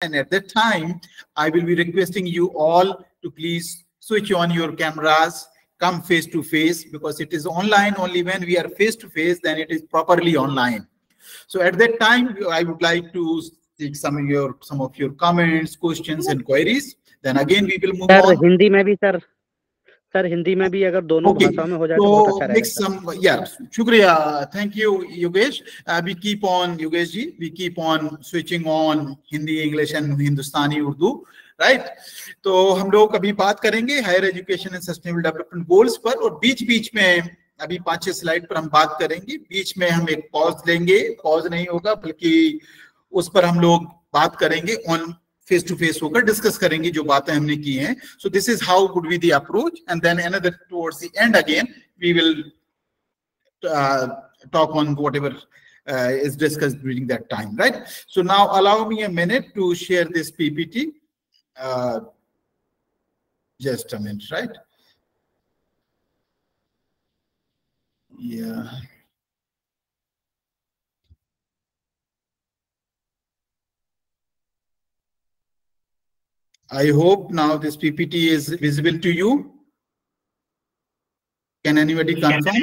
And at that time, I will be requesting you all to please switch on your cameras, come face to face, because it is online. Only when we are face to face, then it is properly online. So at that time, I would like to take some of your comments, questions, and queries. Then again, we will move sir on. Hindi में भी sir Hindi में भी अगर दोनों भाषाओं में हो जाए तो बहुत अच्छा रहेगा mix some, yeah, shukriya, thank you, Yogesh. We keep on, Yogesh ji, we keep on switching on Hindi, English and Hindustani, Urdu, right? तो हम लोग अभी बात करेंगे higher education and sustainable development goals पर, और बीच बीच में अभी 5-6 स्लाइड पर हम बात करेंगे, बीच में हम एक पॉज लेंगे, पॉज नहीं होगा बल्कि उस पर हम लोग बात करेंगे, ऑन फेस टू फेस होकर डिस्कस करेंगे जो बातें हमने की हैं. So this is how would be the approach, and then another towards the end again we will talk on whatever is discussed during that time, right? So now allow me a minute to share this PPT. Just a minute, right? Yeah. I hope now this PPT is visible to you. Can anybody confirm?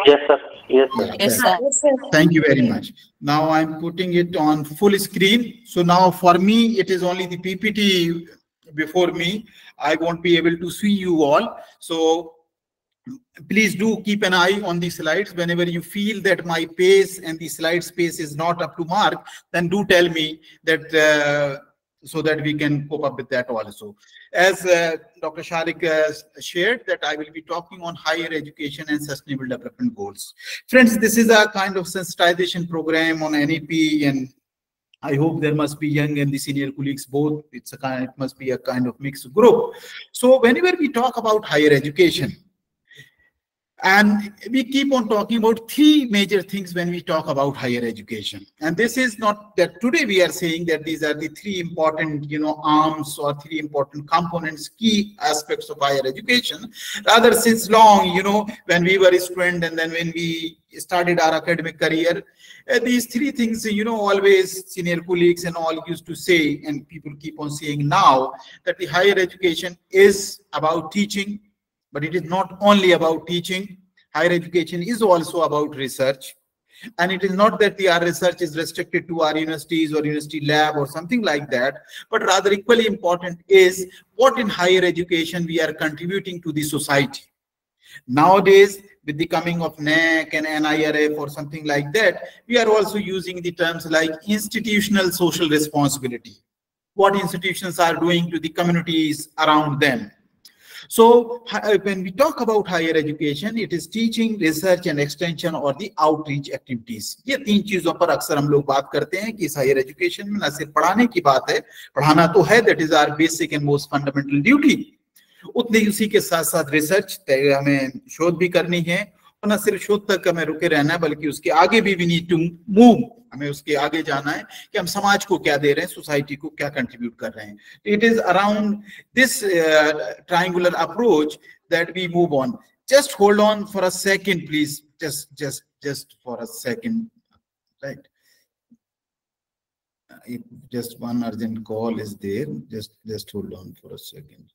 Yes, sir. Yes, sir. Yeah, Yes, sir. thank you very much. Now I'm putting it on full screen. So now for me, it is only the PPT before me. I won't be able to see you all. So please do keep an eye on the slides. Whenever you feel that my pace and the slide space is not up to mark, then do tell me that so that we can cope up with that also. As Dr. Sharik shared, that I will be talking on higher education and sustainable development goals. Friends, this is a kind of sensitization program on NEP, and I hope there must be young and the senior colleagues both. It must be a kind of mixed group. So whenever we talk about higher education, and we keep on talking about three major things when we talk about higher education. And this is not that today we are saying that these are the three important, arms or three important components, key aspects of higher education. Rather, since long, when we were a student and then when we started our academic career, these three things, always senior colleagues and all used to say, and people keep on saying now, that the higher education is about teaching. But it is not only about teaching. Higher education is also about research. And it is not that our research is restricted to our universities or university lab or something like that, but rather equally important is what in higher education we are contributing to the society. Nowadays, with the coming of NAC and NIRF or something like that, we are also using the terms like institutional social responsibility. What institutions are doing to the communities around them. So when we talk about higher education, it is teaching, research and extension or the outreach activities. ये तीन चीजों पर अक्सर हम लोग बात करते हैं कि इस higher education में न सिर्फ पढ़ाने की बात है, पढ़ाना तो है, that is our basic and most fundamental duty. उतने उसी के साथ साथ रिसर्च हमें शोध भी करनी है, और न सिर्फ शोध तक हमें रुके रहना है बल्कि उसके आगे भी we need to move. हमें उसके आगे जाना है कि हम समाज को क्या दे रहे हैं, सोसाइटी को क्या कंट्रीब्यूट कर रहे हैं. It is around this triangular approach that we move on. Just hold on for a second, please. Just for a second, right? Just one urgent call is there. Just hold on for a second.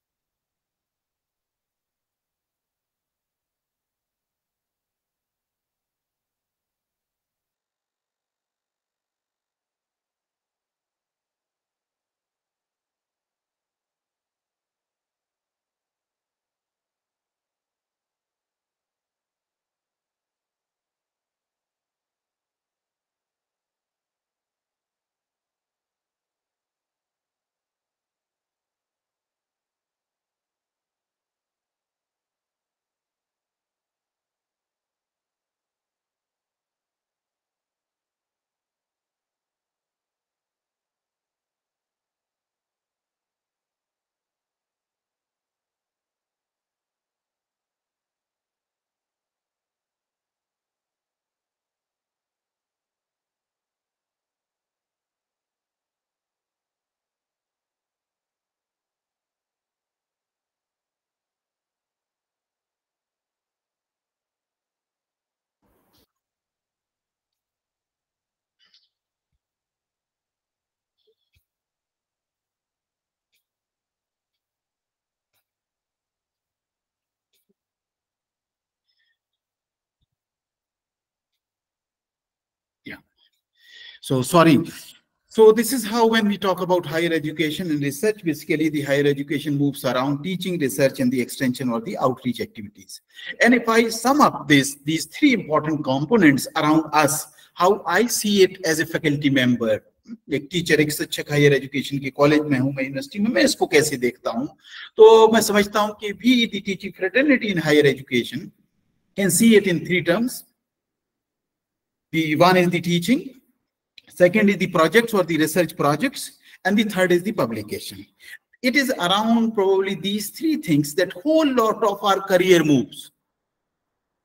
So sorry. So this is how, when we talk about higher education and research, basically the higher education moves around teaching, research, and the extension or the outreach activities. And if I sum up these three important components around us, how I see it as a faculty member, एक teacher, एक शिक्षक higher education के college में हूँ, मैं university में, मैं इसको कैसे देखता हूँ, तो मैं समझता हूँ कि भी the teaching fraternity in higher education can see it in three terms. The one is the teaching, second is the projects or the research projects, and the third is the publication. It is around probably these three things that whole lot of our career moves.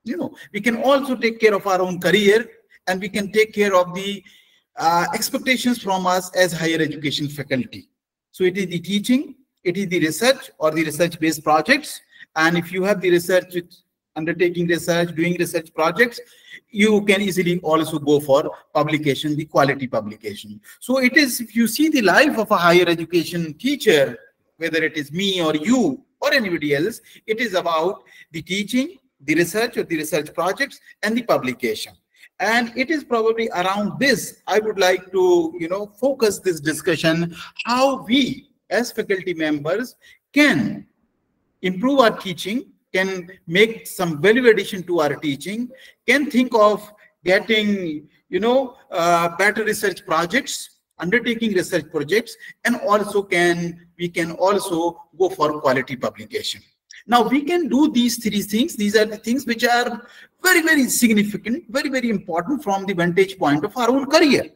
You know, we can also take care of our own career, and we can take care of the expectations from us as higher education faculty. So it is the teaching, it is the research or the research-based projects, and if you have the research, undertaking research, doing research projects, you can easily also go for publication, the quality publication. So it is, if you see the life of a higher education teacher, whether it is me or you or anybody else, it is about the teaching, the research or the research projects, and the publication. And it is probably around this I would like to, focus this discussion, how we as faculty members can improve our teaching, can make some value addition to our teaching, can think of getting, better research projects, undertaking research projects, and also we can also go for quality publication. Now we can do these three things. These are the things which are very, very significant, very, very important from the vantage point of our own career.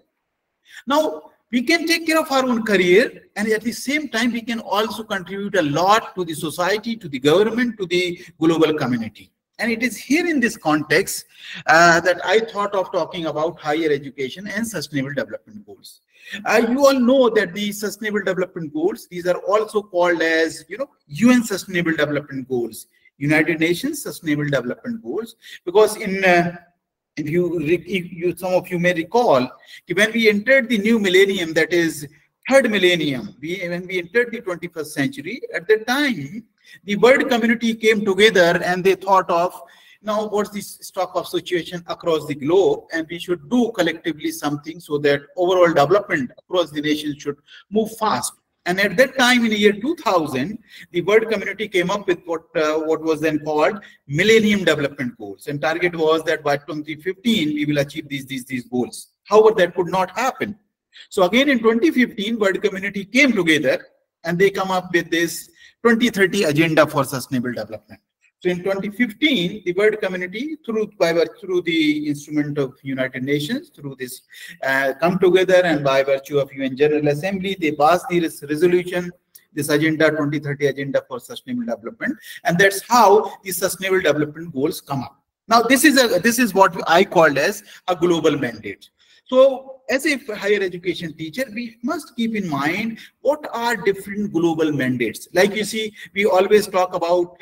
Now, we can take care of our own career, and at the same time, we can also contribute a lot to the society, to the government, to the global community. And it is here in this context that I thought of talking about higher education and sustainable development goals. You all know that the sustainable development goals, these are also called as, UN Sustainable Development Goals, United Nations Sustainable Development Goals, because if some of you may recall, when we entered the new millennium, that is third millennium, when we entered the 21st century, at that time, the world community came together and they thought of, now what's the stock of situation across the globe, and we should do collectively something so that overall development across the nation should move fast. And at that time, in the year 2000, the world community came up with what was then called Millennium Development Goals. And target was that by 2015, we will achieve these goals. However, that could not happen. So again, in 2015, world community came together and they come up with this 2030 Agenda for Sustainable Development. So in 2015, the world community, through the instrument of United Nations, through this, come together, and by virtue of UN General Assembly, they passed this resolution, this agenda, 2030 Agenda for Sustainable Development, and that's how the Sustainable Development Goals come up. Now, this is what I called as a global mandate. So, as a higher education teacher, we must keep in mind what are different global mandates. Like you see, we always talk about,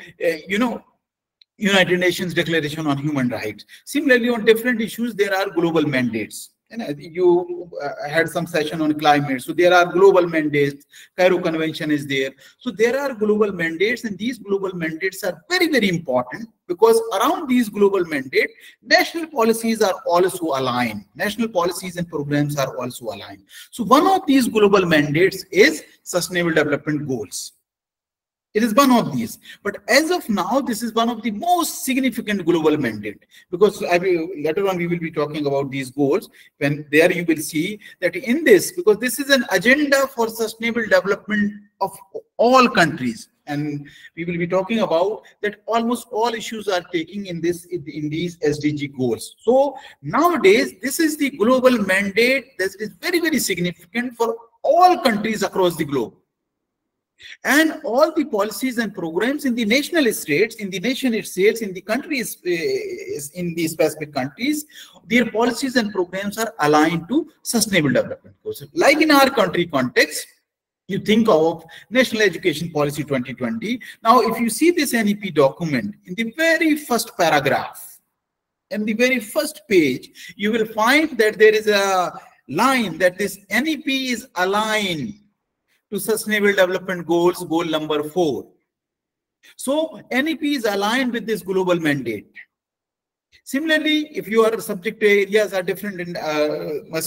United Nations Declaration on Human Rights. Similarly, on different issues, there are global mandates. And you had some session on climate. So there are global mandates. Cairo Convention is there. So there are global mandates, and these global mandates are very, very important, because around these global mandates, national policies are also aligned. National policies and programs are also aligned. So one of these global mandates is Sustainable Development Goals. It is one of these, but as of now, this is one of the most significant global mandate, because later on we will be talking about these goals. When there you will see that in this, because this is an agenda for sustainable development of all countries, and we will be talking about that almost all issues are taking in these SDG goals. So nowadays, this is the global mandate that is very, very significant for all countries across the globe. And all the policies and programs in the national states, in the nation states, in the countries, in the specific countries, their policies and programs are aligned to sustainable development goals. Like in our country context, you think of National Education Policy 2020. Now, if you see this NEP document, in the very first paragraph, in the very first page, you will find that there is a line that this NEP is aligned to Sustainable Development Goals, goal number 4. So NEP is aligned with this global mandate. Similarly, if your subject areas are different and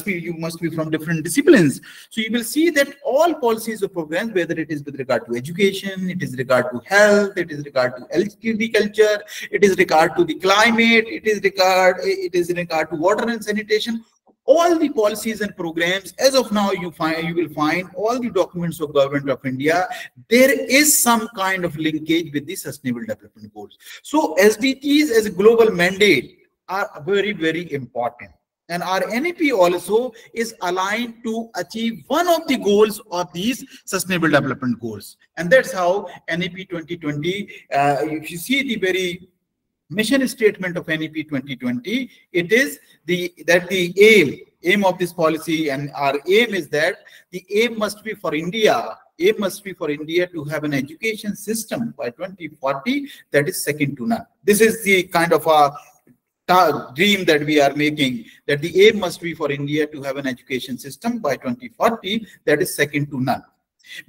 you must be from different disciplines, so you will see that all policies or programs, whether it is with regard to education, it is regard to health, it is regard to agriculture, it is regard to the climate, it is in regard to water and sanitation. All the policies and programs, as of now, you will find all the documents of Government of India, there is some kind of linkage with the Sustainable Development Goals. So SDGs as a global mandate are very, very important. And our NEP also is aligned to achieve one of the goals of these Sustainable Development Goals. And that's how NEP 2020, if you see the very mission statement of NEP 2020, it is that the aim of this policy, and our aim is that the aim must be for India. Aim must be for India to have an education system by 2040 that is second to none. This is the kind of a dream that we are making, that the aim must be for India to have an education system by 2040 that is second to none,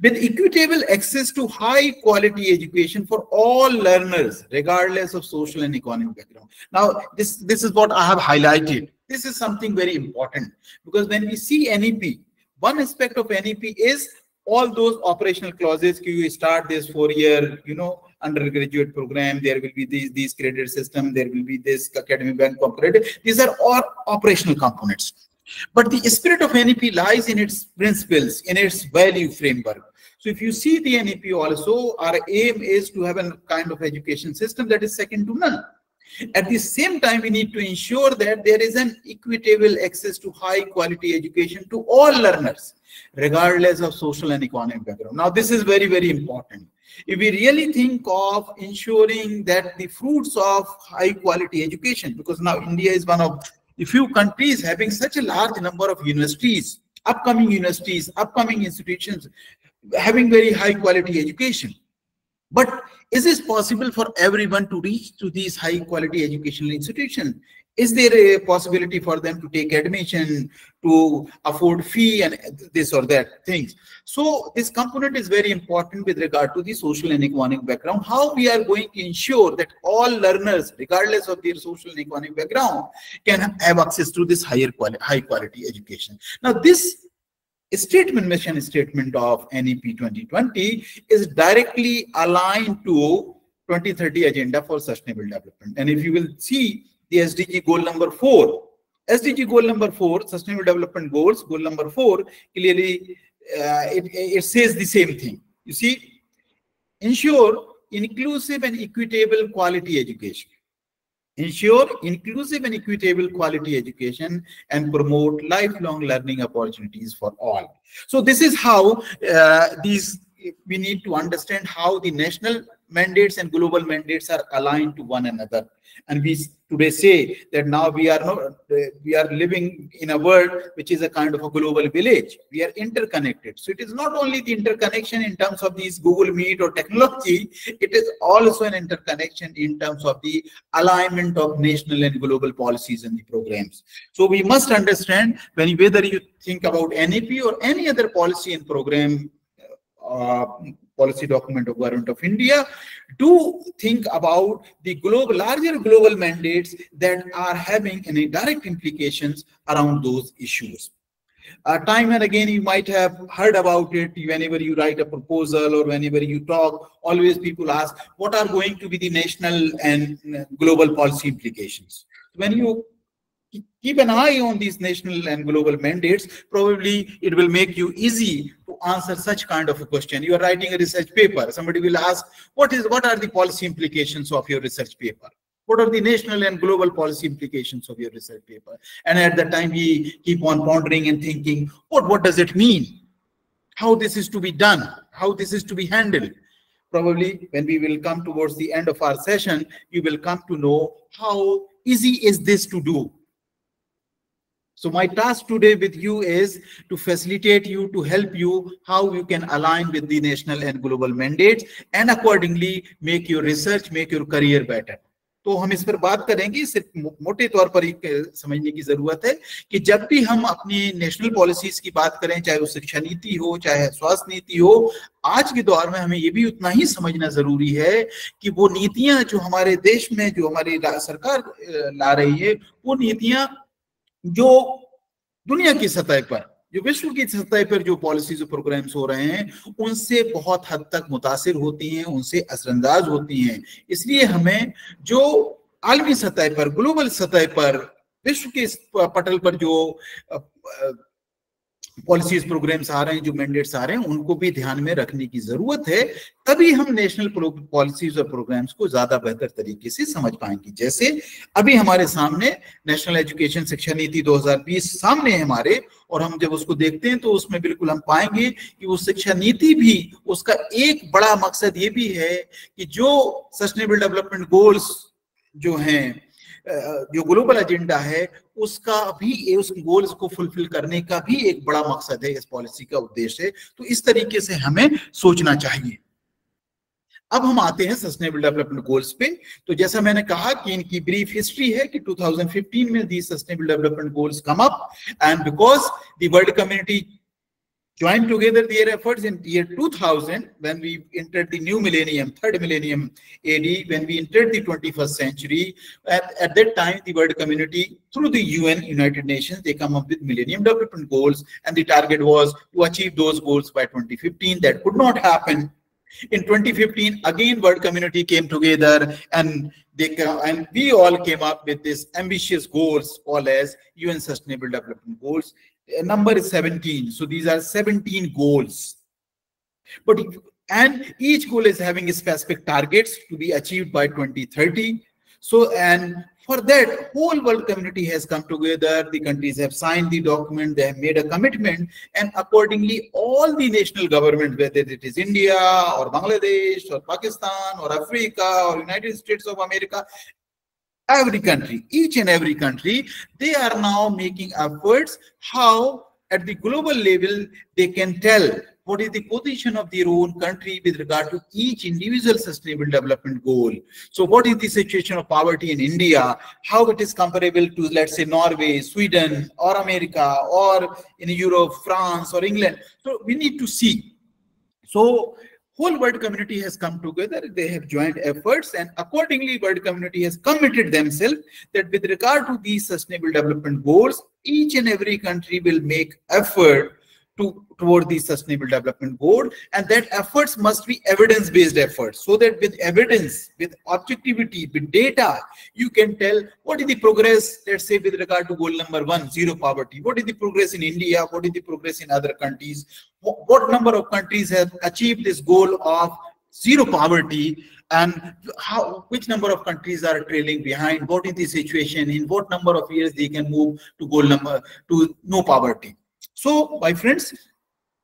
with equitable access to high quality education for all learners, regardless of social and economic background. Now, this is what I have highlighted. This is something very important, because when we see NEP, one aspect of NEP is all those operational clauses. You start this 4-year, undergraduate program. There will be these credit system. There will be this academic bank credit. These are all operational components. But the spirit of NEP lies in its principles, in its value framework. So if you see the NEP also, our aim is to have a kind of education system that is second to none. At the same time, we need to ensure that there is an equitable access to high quality education to all learners, regardless of social and economic background. Now, this is very, very important. If we really think of ensuring that the fruits of high quality education, because now India is one of the few countries having such a large number of universities, upcoming institutions, having very high quality education. But is it possible for everyone to reach to these high quality educational institutions? Is there a possibility for them to take admission, to afford fee and this or that things? So this component is very important with regard to the social and economic background. How we are going to ensure that all learners, regardless of their social and economic background, can have access to this high quality education. Now, this mission statement of NEP 2020 is directly aligned to 2030 Agenda for Sustainable Development. And if you will see the SDG goal number 4, Sustainable Development Goals, goal number 4, clearly it says the same thing. You see, ensure inclusive and equitable quality education. Ensure inclusive and equitable quality education and promote lifelong learning opportunities for all. So this is how we need to understand how the national mandates and global mandates are aligned to one another. And we today say that now we are living in a world which is a kind of a global village. We are interconnected. So it is not only the interconnection in terms of these Google Meet or technology, it is also an interconnection in terms of the alignment of national and global policies and the programs. So we must understand, whether you think about NEP or any other policy and program, policy document of Government of India, do think about the larger global mandates that are having any direct implications around those issues. Time and again, you might have heard about it. Whenever you write a proposal or whenever you talk, always people ask, what are going to be the national and global policy implications? When you keep an eye on these national and global mandates, probably it will make you easy to answer such kind of a question. You are writing a research paper. Somebody will ask, what are the policy implications of your research paper? What are the national and global policy implications of your research paper? And at that time, we keep on pondering and thinking, what does it mean? How this is to be done? How this is to be handled? Probably when we will come towards the end of our session, you will come to know how easy is this to do. So my task today with you is to facilitate you, to help you how you can align with the national and global mandates and accordingly make your research, make your career better. तो हम इस पर बात करेंगे। सिर्फ मोटे तौर पर ही समझने की जरूरत है कि जब भी हम अपनी नेशनल पॉलिसीज की बात करें, चाहे वो शिक्षा नीति हो, चाहे स्वास्थ्य नीति हो, आज के दौर में हमें ये भी उतना ही समझना जरूरी है कि वो नीतियां जो हमारे देश में, जो हमारी सरकार ला रही है, वो नीतियां जो दुनिया की सतह पर, जो विश्व की सतह पर जो पॉलिसीज और प्रोग्राम्स हो रहे हैं, उनसे बहुत हद तक मुतासिर होती हैं, उनसे असरअंदाज होती हैं। इसलिए हमें जो आलमी सतह पर, ग्लोबल सतह पर, विश्व के पटल पर जो पॉलिसीज प्रोग्राम्स आ रहे हैं, जो मैंडेट्स आ रहे हैं, उनको भी ध्यान में रखने की जरूरत है। तभी हम नेशनल पॉलिसीज और प्रोग्राम्स को ज्यादा बेहतर तरीके से समझ पाएंगे। जैसे अभी हमारे सामने नेशनल एजुकेशन शिक्षा नीति 2020 सामने है हमारे, और हम जब उसको देखते हैं तो उसमें बिल्कुल हम पाएंगे कि वो शिक्षा नीति भी, उसका एक बड़ा मकसद ये भी है कि जो सस्टेनेबल डेवलपमेंट गोल्स जो हैं, जो ग्लोबल एजेंडा है, उसका भी, उस गोल्स को फुलफिल करने का भी एक बड़ा मकसद है, इस पॉलिसी का उद्देश्य है। तो इस तरीके से हमें सोचना चाहिए। अब हम आते हैं सस्टेनेबल डेवलपमेंट गोल्स पे। तो जैसा मैंने कहा कि इनकी ब्रीफ हिस्ट्री है कि 2015 में the sustainable development goals come up, and because the world community joined together their efforts in year 2000 when we entered the new millennium, third millennium AD, when we entered the 21st century. At that time, the world community, through the UN, United Nations, they come up with Millennium Development Goals, and the target was to achieve those goals by 2015. That could not happen. In 2015, again, world community came together, and we all came up with this ambitious goals called as UN Sustainable Development Goals. Number is 17. So these are 17 goals. And each goal is having specific targets to be achieved by 2030. So, and for that, whole world community has come together. The countries have signed the document, they have made a commitment, and accordingly, all the national government, whether it is India or Bangladesh or Pakistan or Africa or United States of America, every country, each and every country, they are now making efforts how at the global level they can tell what is the position of their own country with regard to each individual sustainable development goal. So what is the situation of poverty in India, how it is comparable to, let's say, Norway, Sweden, or America, or in Europe, France, or England. So we need to see. So whole world community has come together, they have joined efforts, and accordingly world community has committed themselves that with regard to these sustainable development goals, each and every country will make effort toward the sustainable development goal, and that efforts must be evidence-based efforts, so that with evidence, with objectivity, with data, you can tell what is the progress, let's say, with regard to goal number 1, zero poverty. What is the progress in India? What is the progress in other countries? What number of countries have achieved this goal of zero poverty, and which number of countries are trailing behind? What is the situation? In what number of years they can move to no poverty? So, my friends,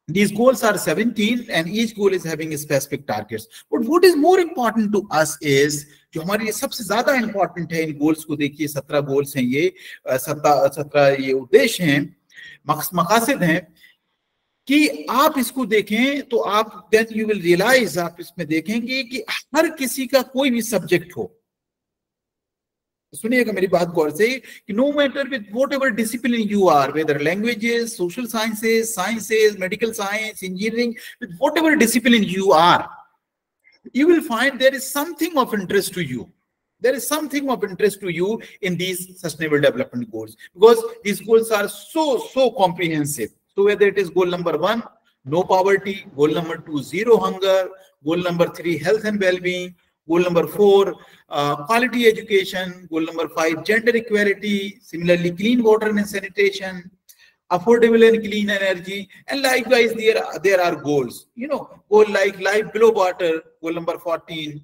these goals are 17, and each goal is having specific targets. But what is more important to us is, जो हमारे लिए सबसे ज्यादा important है, इन goals को देखिए, 17 goals हैं ये, 17 ये उद्देश्य हैं, मकसद हैं, कि आप इसको देखें तो आप then you will realize, आप इसमें देखेंगे कि हर किसी का कोई भी सब्जेक्ट हो, सुनिएगा मेरी बात गौर से, कि no matter with whatever discipline you are, whether languages, social sciences, medical science, engineering, with whatever discipline you are, you will find there is something of interest to you. There is something of interest to you in these sustainable development goals, because these goals are so comprehensive. So whether it is goal number 1, no poverty, goal number 2, zero hunger, goal number 3, health and well-being, goal number 4, quality education, goal number 5, gender equality, similarly clean water and sanitation, affordable and clean energy, and likewise there are goals, goal like life below water, goal number 14,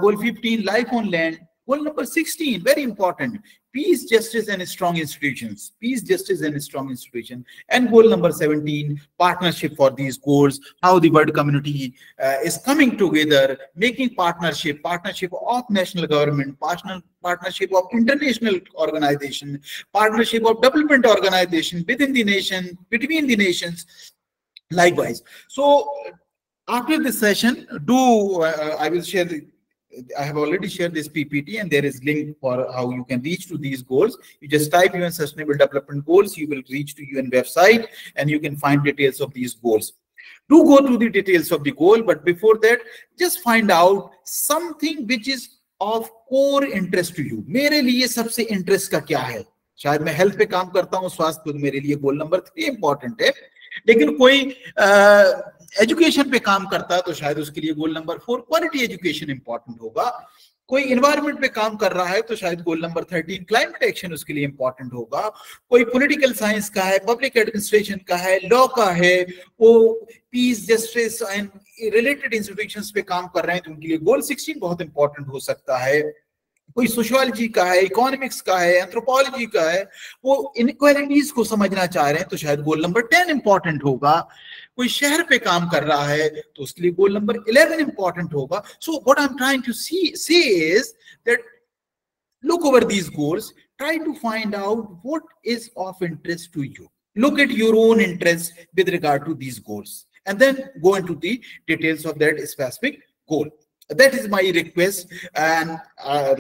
goal 15, life on land, goal number 16, very important, peace, justice and strong institutions, peace, justice and strong institutions, and goal number 17, partnership for these goals, how the world community is coming together, making partnership of national government, partnership of international organization, partnership of development organization within the nation, between the nations, likewise. So after this session, I will share I have already shared this PPT, and there is link for how you can reach to these goals. You just type UN Sustainable Development Goals, you will reach to UN website, and you can find details of these goals. Do go to the details of the goal, but before that, just find out something which is of core interest to you. मेरे लिए सबसे interest का क्या है? शायद मैं health पे काम करता हूँ, स्वास्थ्य, तो मेरे लिए गोल नंबर 3 इंपॉर्टेंट है, लेकिन कोई एजुकेशन पे काम करता है तो शायद उसके लिए goal number 4 quality education important होगा। कोई इन्वायरमेंट पे काम कर रहा है तो शायद गोल नंबर 13 क्लाइमेट एक्शन उसके लिए इंपॉर्टेंट होगा। कोई पॉलिटिकल साइंस का है, पब्लिक एडमिनिस्ट्रेशन का है, लॉ का है, वो peace, justice and related institutions पे काम कर रहे हैं तो उनके लिए गोल 16 बहुत इंपॉर्टेंट हो सकता है। कोई सोशियोलॉजी का है, इकोनॉमिक्स का है, एंथ्रोपोलॉजी का है, वो इनइक्वालिटीज को समझना चाह रहे हैं तो शायद गोल नंबर 10 इंपॉर्टेंट होगा। कोई शहर पे काम कर रहा है तो उसके लिए गोल नंबर 11 इंपॉर्टेंट होगा। So what I am trying to say is that look over these goals, try to find out what is of interest to you. Look at your own interest with regard to these goals, and then go into the details of that specific goal. That is my request, and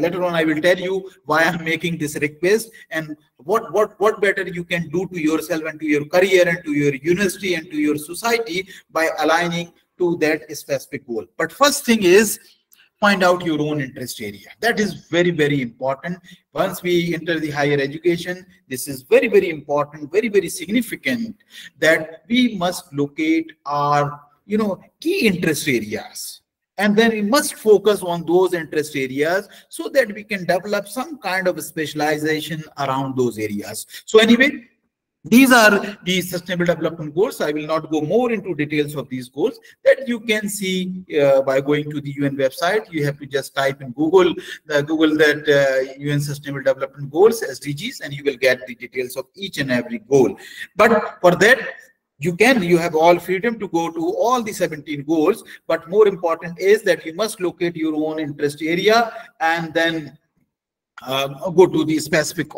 later on I will tell you why I'm making this request and what better you can do to yourself and to your career and to your university and to your society by aligning to that specific goal. But first thing is, find out your own interest area. That is very, very important. Once we enter the higher education, this is very, very important, very, very significant that we must locate our, key interest areas. And then we must focus on those interest areas so that we can develop some kind of specialization around those areas. So anyway, these are the sustainable development goals. I will not go more into details of these goals that you can see by going to the UN website. You have to just type in Google that UN Sustainable Development Goals, SDGs, and you will get the details of each and every goal. But for that, you have all freedom to go to all the 17 goals, but more important is that you must locate your own interest area and then go to the specifics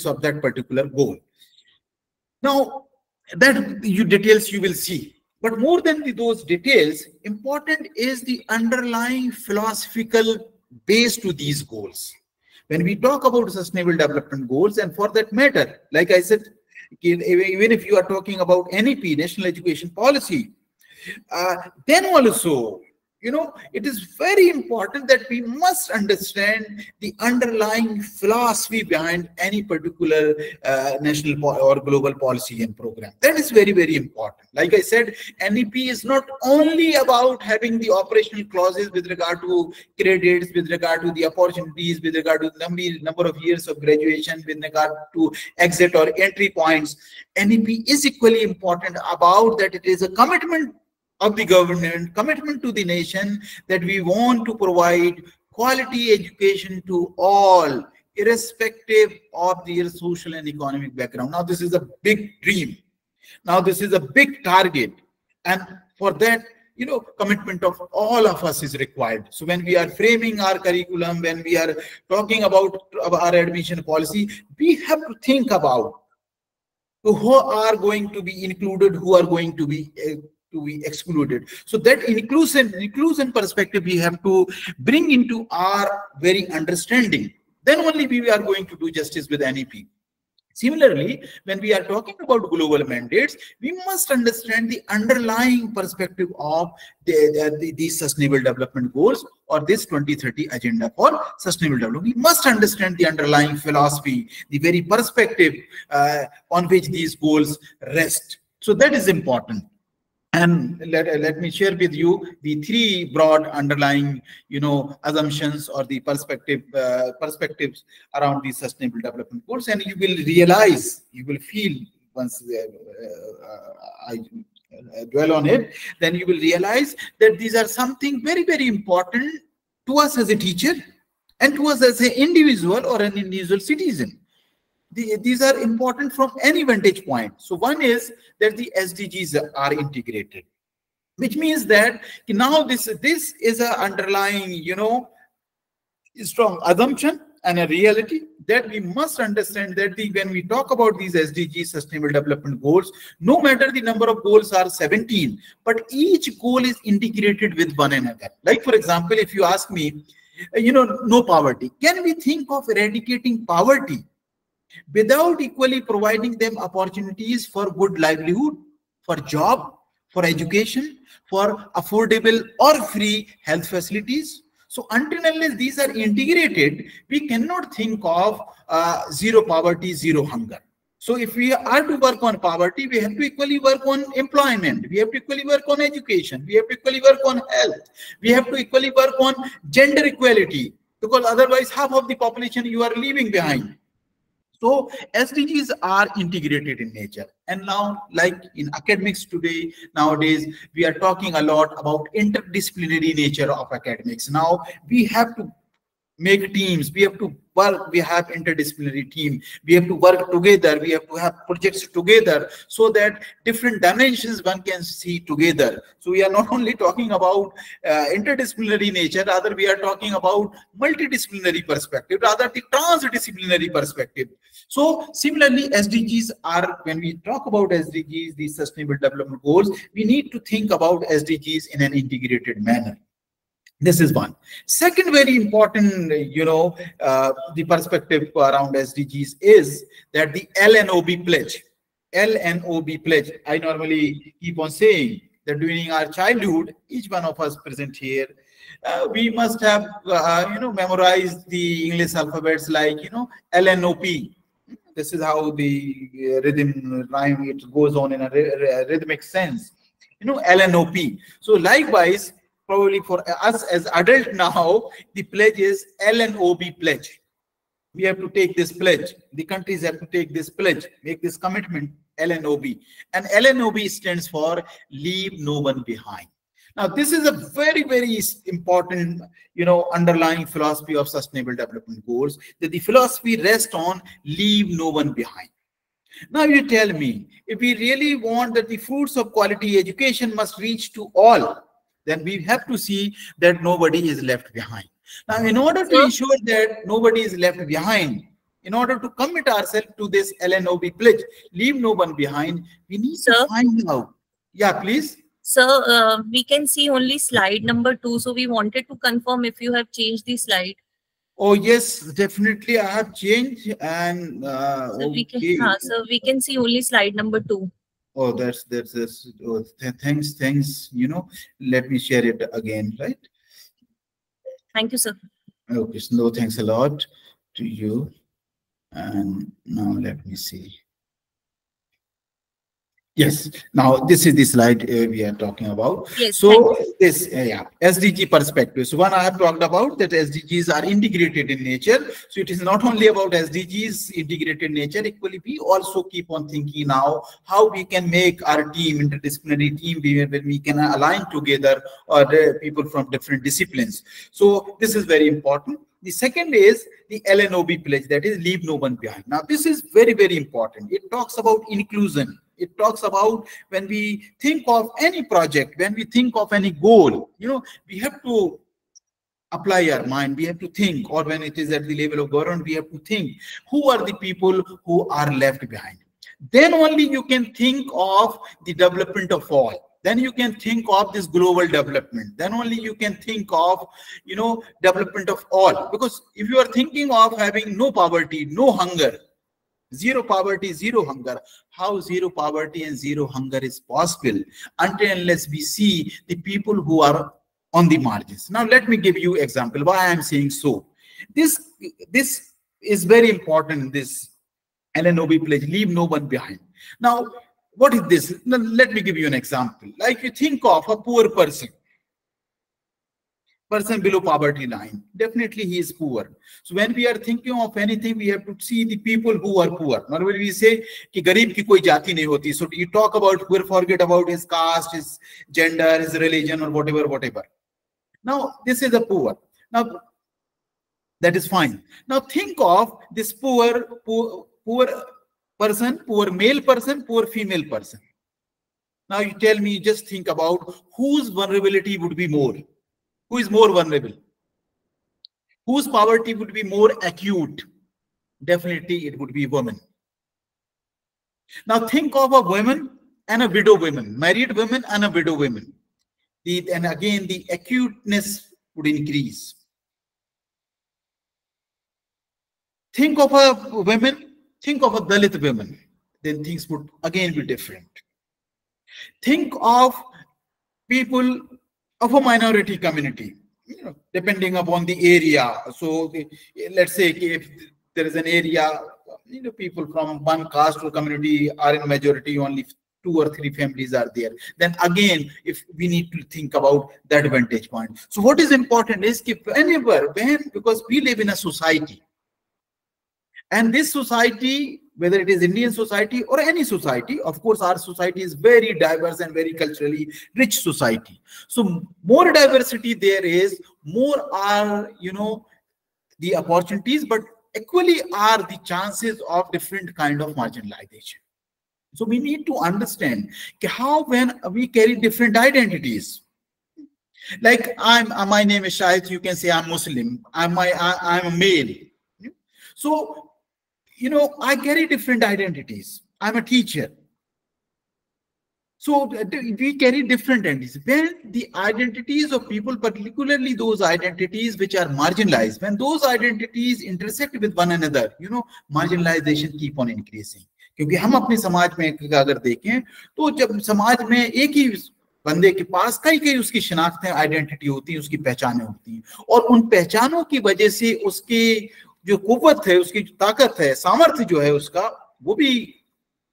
of that particular goal. Now, that details you will see, but more than those details, important is the underlying philosophical base to these goals. When we talk about sustainable development goals, and for that matter, like I said, even if you are talking about NEP, National Education Policy, then also, it is very important that we must understand the underlying philosophy behind any particular national or global policy and program. That is very, very important. Like I said, NEP is not only about having the operational clauses with regard to credits, with regard to the opportunities, with regard to the number of years of graduation, with regard to exit or entry points. NEP is equally important about that it is a commitment of the government, commitment to the nation, that we want to provide quality education to all, irrespective of their social and economic background. Now, this is a big dream. Now, this is a big target. And for that, commitment of all of us is required. So when we are framing our curriculum, when we are talking about our admission policy, we have to think about who are going to be included, who are going to be excluded. So that inclusion perspective we have to bring into our very understanding. Then only we are going to do justice with NEP. Similarly, when we are talking about global mandates, we must understand the underlying perspective of these sustainable development goals or this 2030 agenda for sustainable development. We must understand the underlying philosophy, the very perspective on which these goals rest. So that is important. And let me share with you the 3 broad underlying, assumptions or the perspectives around these sustainable development goals. And you will realize, you will feel once I dwell on it, then you will realize that these are something very, very important to us as a teacher and to us as an individual or an individual citizen. These are important from any vantage point. So one is that the SDGs are integrated, which means that now this is an underlying, strong assumption and a reality that we must understand that when we talk about these SDGs, Sustainable Development Goals, no matter the number of goals are 17, but each goal is integrated with one another. Like, for example, if you ask me, no poverty. Can we think of eradicating poverty without equally providing them opportunities for good livelihood, for job, for education, for affordable or free health facilities? So until and unless these are integrated, we cannot think of zero poverty, zero hunger. So if we are to work on poverty, we have to equally work on employment. We have to equally work on education. We have to equally work on health. We have to equally work on gender equality, because otherwise half of the population you are leaving behind. So SDGs are integrated in nature. And now, like in academics today, nowadays, we are talking a lot about interdisciplinary nature of academics. Now we have to make teams, we have to work, we have interdisciplinary team, we have to work together, we have to have projects together, so that different dimensions one can see together. So we are not only talking about interdisciplinary nature, rather we are talking about multidisciplinary perspective, rather the transdisciplinary perspective. So similarly, SDGs are, when we talk about SDGs, these Sustainable Development Goals, we need to think about SDGs in an integrated manner. This is one. Second very important, the perspective around SDGs is that the LNOB pledge. LNOB pledge. I normally keep on saying that during our childhood, each one of us present here, we must have, memorized the English alphabets like, LNOP. This is how the rhythm rhyme, it goes on in a rhythmic sense. LNOP. So likewise, probably for us as adult now, the pledge is LNOB pledge. We have to take this pledge. The countries have to take this pledge, make this commitment, LNOB. And LNOB stands for Leave No One Behind. Now, this is a very, very important, underlying philosophy of Sustainable Development Goals, that the philosophy rests on leave no one behind. Now, you tell me, if we really want that the fruits of quality education must reach to all, then we have to see that nobody is left behind. Now, in order to ensure that nobody is left behind, in order to commit ourselves to this LNOB pledge, leave no one behind, we need to find out. Yeah, please. Sir, we can see only slide number 2. So we wanted to confirm if you have changed the slide. Oh, yes, definitely I have changed. And so we can see only slide number 2. Oh, that's oh, thanks. Let me share it again, right? Thank you, sir. Okay, so thanks a lot to you. And now let me see. Yes, now this is the slide we are talking about. Yes, so this SDG perspective. So one I have talked about that SDGs are integrated in nature. So it is not only about SDGs integrated in nature, equally we also keep on thinking now how we can make our team, interdisciplinary team, where we can align together people from different disciplines. So this is very important. The second is the LNOB pledge, that is leave no one behind. Now this is very, very important. It talks about inclusion. It talks about when we think of any project, when we think of any goal, we have to apply our mind, we have to think, or when it is at the level of government, we have to think, who are the people who are left behind? Then only you can think of the development of all. Then you can think of this global development. Then only you can think of, development of all. Because if you are thinking of having no poverty, no hunger, zero poverty, zero hunger, how zero poverty and zero hunger is possible until unless we see the people who are on the margins. Now, let me give you example why I am saying so. This is very important, this LNOB pledge, leave no one behind. Now, what is this? Now, let me give you an example. Like you think of a poor person below poverty line, definitely he is poor. So when we are thinking of anything, we have to see the people who are poor. Normally we say कि गरीब की कोई जाति नहीं होती. So you talk about poor, forget about his caste, his gender, his religion, or whatever. Now this is a poor. Now that is fine. Now think of this poor person, poor male person, poor female person. Now you tell me, just think about whose vulnerability would be more. Who is more vulnerable? whose poverty would be more acute? Definitely it would be women. Now think of a woman and a widow woman, married women and a widow woman. And again, the acuteness would increase. Think of a woman, think of a Dalit woman, then things would again be different. Think of people of a minority community, depending upon the area. So let's say if there is an area, people from one caste or community are in majority, only 2 or 3 families are there. Then again, if we need to think about that vantage point. So what is important is because we live in a society, and this society, whether it is Indian society or any society, of course, our society is very diverse and very culturally rich society. So more diversity there is, more are, the opportunities, but equally are the chances of different kind of marginalization. So we need to understand how when we carry different identities, like my name is Shahid, you can say I'm Muslim, I'm a male. So, I carry different identities. I'm a teacher. So we carry different identities. When the identities of people, particularly those identities which are marginalized, when those identities intersect with one another, marginalization keep on increasing. क्योंकि हम अपने समाज में अगर देखें तो जब समाज में एक ही बंदे के पास कई उसकी शिनाख्तें, आइडेंटिटी होती है, उसकी पहचानें होती हैं, और उन पहचानों की वजह से उसकी जो कुव्वत है, उसकी ताकत है, सामर्थ्य जो है उसका, वो भी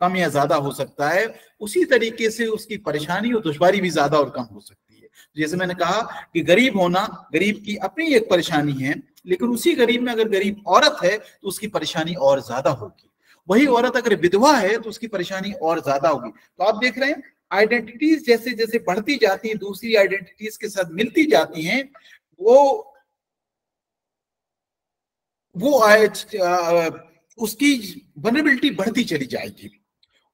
कम या ज्यादा हो सकता है। उसी तरीके से उसकी परेशानी और दुश्वारी भी ज्यादा और कम हो सकती है। जैसे मैंने कहा कि गरीब होना, गरीब की अपनी एक परेशानी है, लेकिन उसी गरीब में अगर गरीब औरत है तो उसकी परेशानी और ज्यादा होगी। वही औरत अगर विधवा है तो उसकी परेशानी और ज्यादा होगी। तो आप देख रहे हैं आइडेंटिटीज जैसे जैसे बढ़ती जाती हैं, दूसरी आइडेंटिटीज के साथ मिलती जाती हैं, उसकी वल्नरेबिलिटी बढ़ती चली जाएगी।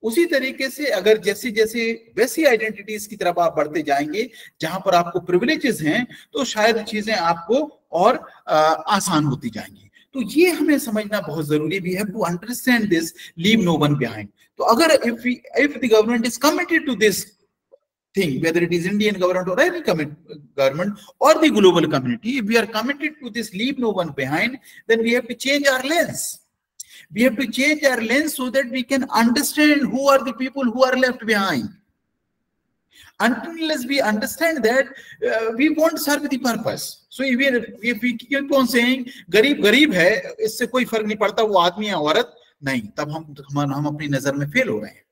उसी तरीके से अगर जैसे जैसे वैसी आइडेंटिटीज की तरफ आप बढ़ते जाएंगे जहां पर आपको प्रिविलेजेस हैं, तो शायद चीजें आपको और आसान होती जाएंगी। तो ये हमें समझना बहुत जरूरी भी है, to understand this, leave no one behind. तो अगर if the government is committed to this thing, whether it is Indian government or any government or the global community, if we are committed to this leave no one behind, then we have to change our lens. We have to change our lens so that we can understand who are the people who are left behind. Unless we understand that, we won't serve the purpose. So if we keep on saying गरीब गरीब है, इससे कोई फर्क नहीं पड़ता वो आदमी या औरत, नहीं, तब हम अपनी नजर में फेल हो रहे हैं।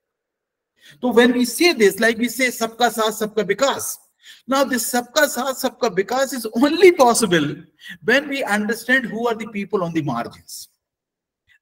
So when we say this, like we say सबका साथ सबका विकास, now this सबका साथ सबका विकास is only possible when we understand who are the people on the margins.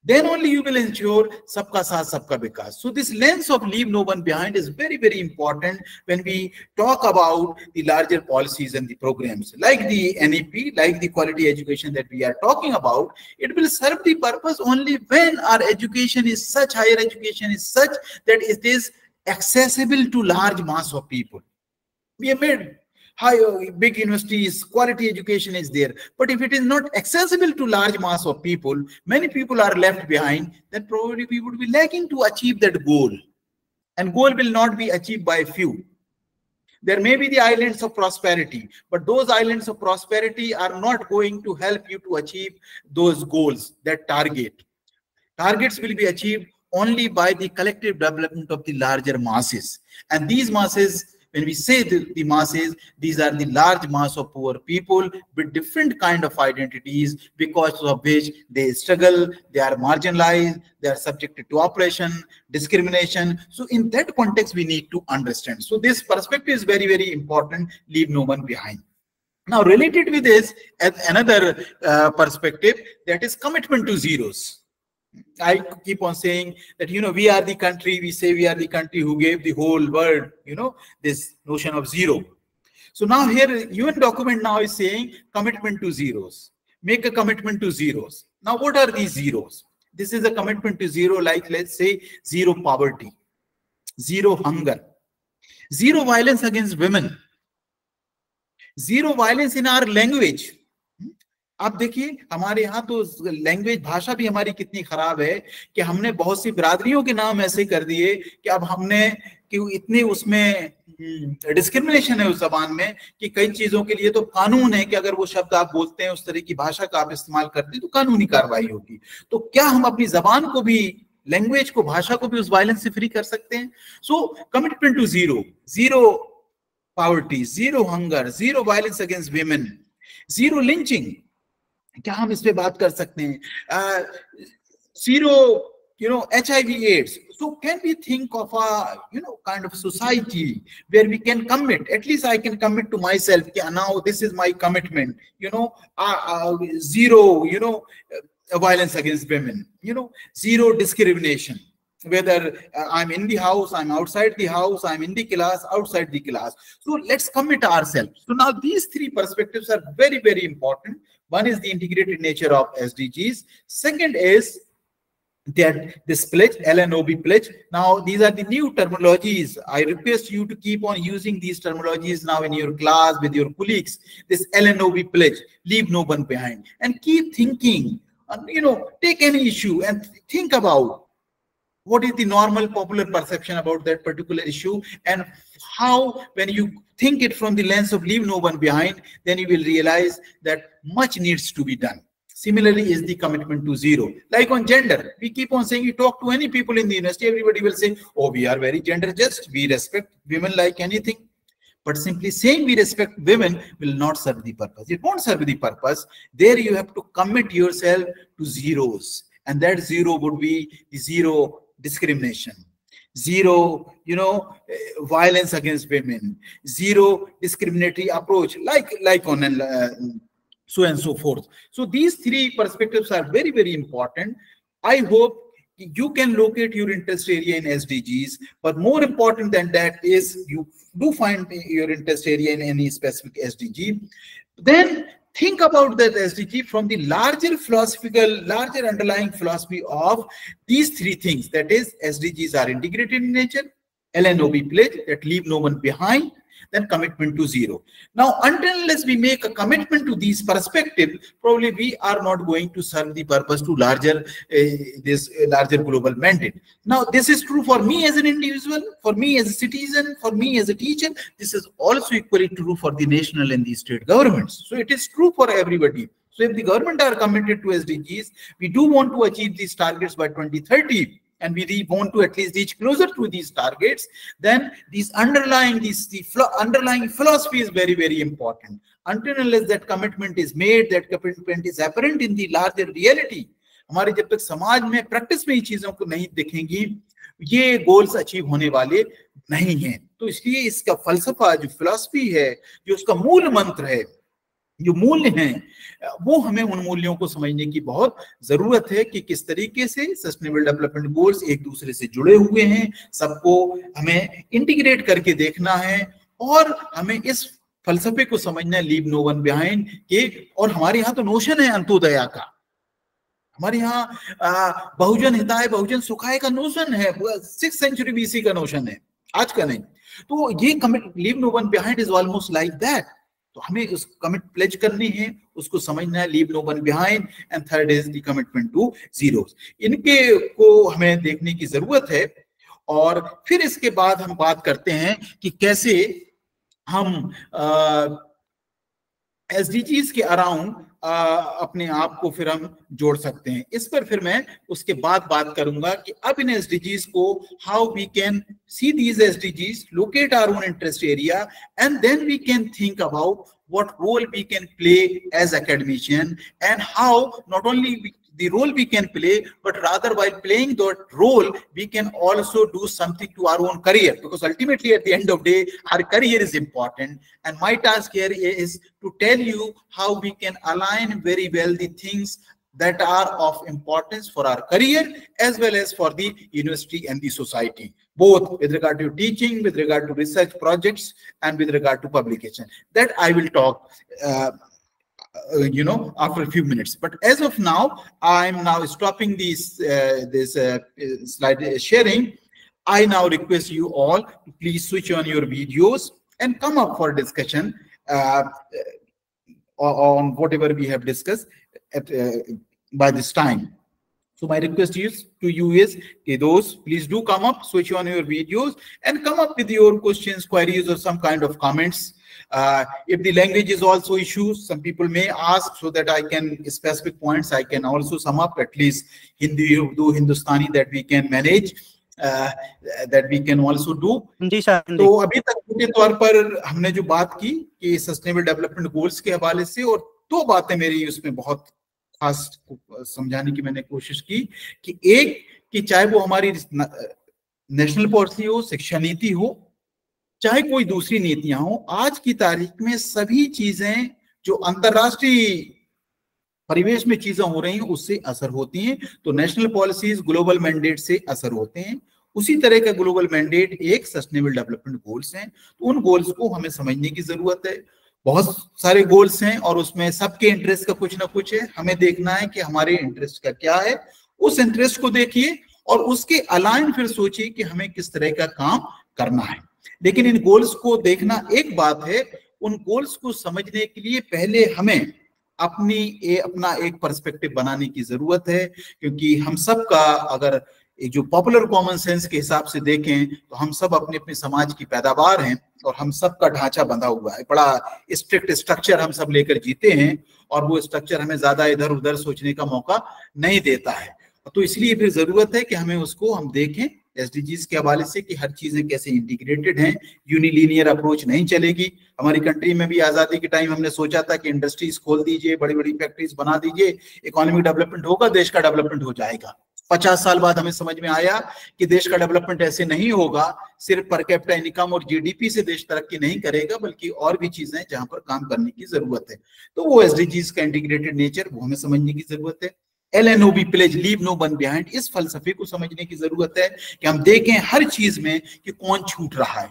Then only you will ensure सबका साथ सबका विकास. So this lens of leave no one behind is very, very important when we talk about the larger policies and the programs like the NEP, like the quality education that we are talking about. It will serve the purpose only when our education is such, higher education is such that it is accessible to large mass of people. We have made big universities, quality education is there, but if it is not accessible to large mass of people, many people are left behind, then probably we would be lacking to achieve that goal, and goal will not be achieved by few. There may be the islands of prosperity, but those islands of prosperity are not going to help you to achieve those goals, that targets will be achieved only by the collective development of the larger masses. And these masses, when we say the masses, these are the large mass of poor people with different kind of identities, because of which they struggle, they are marginalized, they are subjected to oppression, discrimination. So in that context, we need to understand. So this perspective is very, very important. Leave no one behind. Now, related with this, another perspective, that is commitment to zeros. I keep on saying that, we are the country, we say we are the country who gave the whole world, this notion of zero. So now here, UN document now is saying commitment to zeros. Make a commitment to zeros. Now, what are these zeros? This is a commitment to zero, like let's say zero poverty, zero hunger, zero violence against women, zero violence in our language. आप देखिए हमारे यहाँ तो language भाषा भी हमारी कितनी खराब है कि हमने बहुत सी बिरादरियों के नाम ऐसे कर दिए कि अब हमने कि इतनी उसमें डिस्क्रिमिनेशन है उस जबान में कि कई चीजों के लिए तो कानून है कि अगर वो शब्द आप बोलते हैं, उस तरह की भाषा का आप इस्तेमाल करते हैं तो कानूनी कार्रवाई होगी। तो क्या हम अपनी जबान को भी, लैंग्वेज को, भाषा को भी उस वायलेंस से फ्री कर सकते हैं? So commitment to zero poverty, zero hunger, zero violence against women, zero lynching, क्या हम इस पे बात कर सकते हैं? Zero HIV AIDS. So can we think of a kind of society where we can commit, at least I can commit to myself, now this is my commitment, zero violence against women, zero discrimination, whether I'm in the house, I'm outside the house, I'm in the class, outside the class. So let's commit ourselves. So now these three perspectives are very, very important. One is the integrated nature of SDGs. Second is that this pledge, LNOB pledge. Now these are the new terminologies. I request you to keep on using these terminologies now in your class with your colleagues. This LNOB pledge, leave no one behind, and keep thinking. Take any issue and think about what is the normal popular perception about that particular issue, and how, when you think it from the lens of leave no one behind, then you will realize that much needs to be done. Similarly is the commitment to zero. Like on gender, we keep on saying, you talk to any people in the university, everybody will say, oh, we are very gender just, we respect women like anything. But simply saying we respect women will not serve the purpose. It won't serve the purpose. There you have to commit yourself to zeros. And that zero would be the zero discrimination, zero, violence against women, zero discriminatory approach, like on so and so forth. So these three perspectives are very, very important. I hope you can locate your interest area in SDGs, but more important than that is you do find your interest area in any specific SDG. Then think about that SDG from the larger underlying philosophy of these three things. That is, SDGs are integrated in nature, LNOB pledge, that leave no one behind, then commitment to zero. Now, unless we make a commitment to these perspectives, probably we are not going to serve the purpose to larger global mandate. Now, this is true for me as an individual, for me as a citizen, for me as a teacher. This is also equally true for the national and the state governments. So it is true for everybody. So if the government are committed to SDGs, we do want to achieve these targets by 2030. And we want to at least reach closer to these targets, then the underlying philosophy is very, very important. Until unless that commitment is made, that commitment is apparent in the larger reality, हमारे जब तक समाज में practice में ये चीजों को नहीं दिखेंगी, ये गोल्स अचीव होने वाले नहीं हैं। तो इसलिए इसका फलसफा, जो फिलॉसफी है, जो उसका मूल मंत्र है, जो मूल्य हैं, वो हमें उन मूल्यों को समझने की बहुत जरूरत है कि किस तरीके से सस्टेनेबल डेवलपमेंट गोल्स एक दूसरे से जुड़े हुए हैं। सबको हमें इंटीग्रेट करके देखना है और हमें इस फलसफे को समझना है, लीव नो वन बिहाइंड के। और हमारे यहाँ तो नोशन है अंत्योदया का, हमारे यहाँ बहुजन हिताय बहुजन सुखाय का नोशन है, 6th century BC का नोशन है, आज का नहीं। तो ये leave no one behind is almost like that. तो हमें उस कमिट प्लेज करनी है, उसको समझना है, leave no one behind. And third is the commitment to zeros. इनके को हमें देखने की जरूरत है। और फिर इसके बाद हम बात करते हैं कि कैसे हम एसडीजीज के अराउंड अपने आप को फिर हम जोड़ सकते हैं। इस पर फिर मैं उसके बाद बात करूंगा कि अब इन एसडीजीज को how we can see these SDGs, locate our own interest area, and then we can think about what role we can play as academician, and how not only the role we can play, but rather while playing that role, we can also do something to our own career, because ultimately at the end of the day, our career is important. And my task here is to tell you how we can align very well the things that are of importance for our career as well as for the university and the society, both with regard to teaching, with regard to research projects, and with regard to publication. That I will talk after a few minutes. But as of now, I'm now stopping this slide sharing. I now request you all to please switch on your videos and come up for discussion. on whatever we have discussed by this time. So my request is to you is, okay, those please do come up, switch on your videos and come up with your questions, queries or some kind of comments. If the language is also issues, some people may ask, so that I can specific points I can also sum up, at least Hindi, Urdu, Hindustani, that we can manage, that we can also do. तो अभी तक मोटे तौर पर हमने जो बात की कि सस्टेनेबल डेवलपमेंट गोल्स के हवाले से, और दो बातें मेरी उसमें बहुत खास समझाने की मैंने कोशिश की कि एक, कि चाहे वो हमारी नेशनल पॉलिसी हो, शिक्षा नीति हो, चाहे कोई दूसरी नीतियां हो, आज की तारीख में सभी चीजें जो अंतरराष्ट्रीय परिवेश में चीजें हो रही हैं उससे असर होती हैं। तो नेशनल पॉलिसीज ग्लोबल मैंडेट से असर होते हैं। उसी तरह का ग्लोबल मैंडेट एक सस्टेनेबल डेवलपमेंट गोल्स हैं। तो उन गोल्स को हमें समझने की जरूरत है। बहुत सारे गोल्स हैं और उसमें सबके इंटरेस्ट का कुछ ना कुछ है। हमें देखना है कि हमारे इंटरेस्ट का क्या है, उस इंटरेस्ट को देखिए और उसके अलाइन फिर सोचिए कि हमें किस तरह का काम करना है। लेकिन इन गोल्स को देखना एक बात है, उन गोल्स को समझने के लिए पहले हमें अपना एक पर्सपेक्टिव बनाने की जरूरत है, क्योंकि हम सब का अगर एक जो पॉपुलर कॉमन सेंस के हिसाब से देखें तो हम सब अपने अपने समाज की पैदावार हैं और हम सब का ढांचा बंधा हुआ है। बड़ा स्ट्रिक्ट स्ट्रक्चर हम सब लेकर जीते हैं और वो स्ट्रक्चर हमें ज्यादा इधर उधर सोचने का मौका नहीं देता है। तो इसलिए फिर जरूरत है कि हमें उसको हम देखें एसडीजीज के हवाले से कि हर चीजें कैसे इंटीग्रेटेड हैं। यूनिलीनियर अप्रोच नहीं चलेगी। हमारी कंट्री में भी आजादी के टाइम हमने सोचा था कि इंडस्ट्रीज खोल दीजिए, बड़ी बड़ी फैक्ट्रीज बना दीजिए, इकोनॉमिक डेवलपमेंट होगा, देश का डेवलपमेंट हो जाएगा। 50 साल बाद हमें समझ में आया कि देश का डेवलपमेंट ऐसे नहीं होगा। सिर्फ पर कैपिटा इनकम और जीडीपी से देश तरक्की नहीं करेगा, बल्कि और भी चीजें जहां पर काम करने की जरूरत है। तो वो एसडीजीज का इंटीग्रेटेड नेचर वो हमें समझने की जरूरत है। LNOB pledge, leave no one behind, इस फलसफे को समझने की जरूरत है कि हम देखें हर चीज में कि कौन छूट रहा है।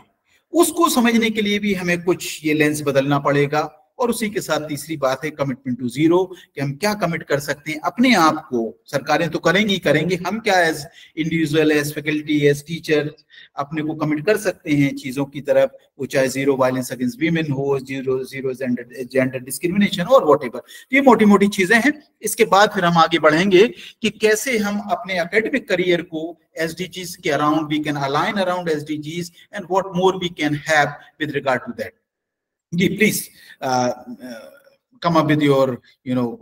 उसको समझने के लिए भी हमें कुछ ये लेंस बदलना पड़ेगा। और उसी के साथ तीसरी बात है कमिटमेंट टू जीरो, कि हम क्या कमिट कर सकते हैं अपने आप को। सरकारें तो करेंगी करेंगी, हम क्या as individual, as faculty, as teacher अपने को कमिट कर सकते हैं चीजों की तरफ, वो चाहे जीरो वायलेंस अगेंस्ट वीमेन हो, जीरो जेंडर डिस्क्रिमिनेशन और व्हाटएवर। ये मोटी मोटी चीजें हैं। इसके बाद फिर हम आगे बढ़ेंगे कि कैसे हम अपने एकेडमिक करियर को एसडीजीज के around we can align around SDGs and what more we can have with regard to that. Please come up with your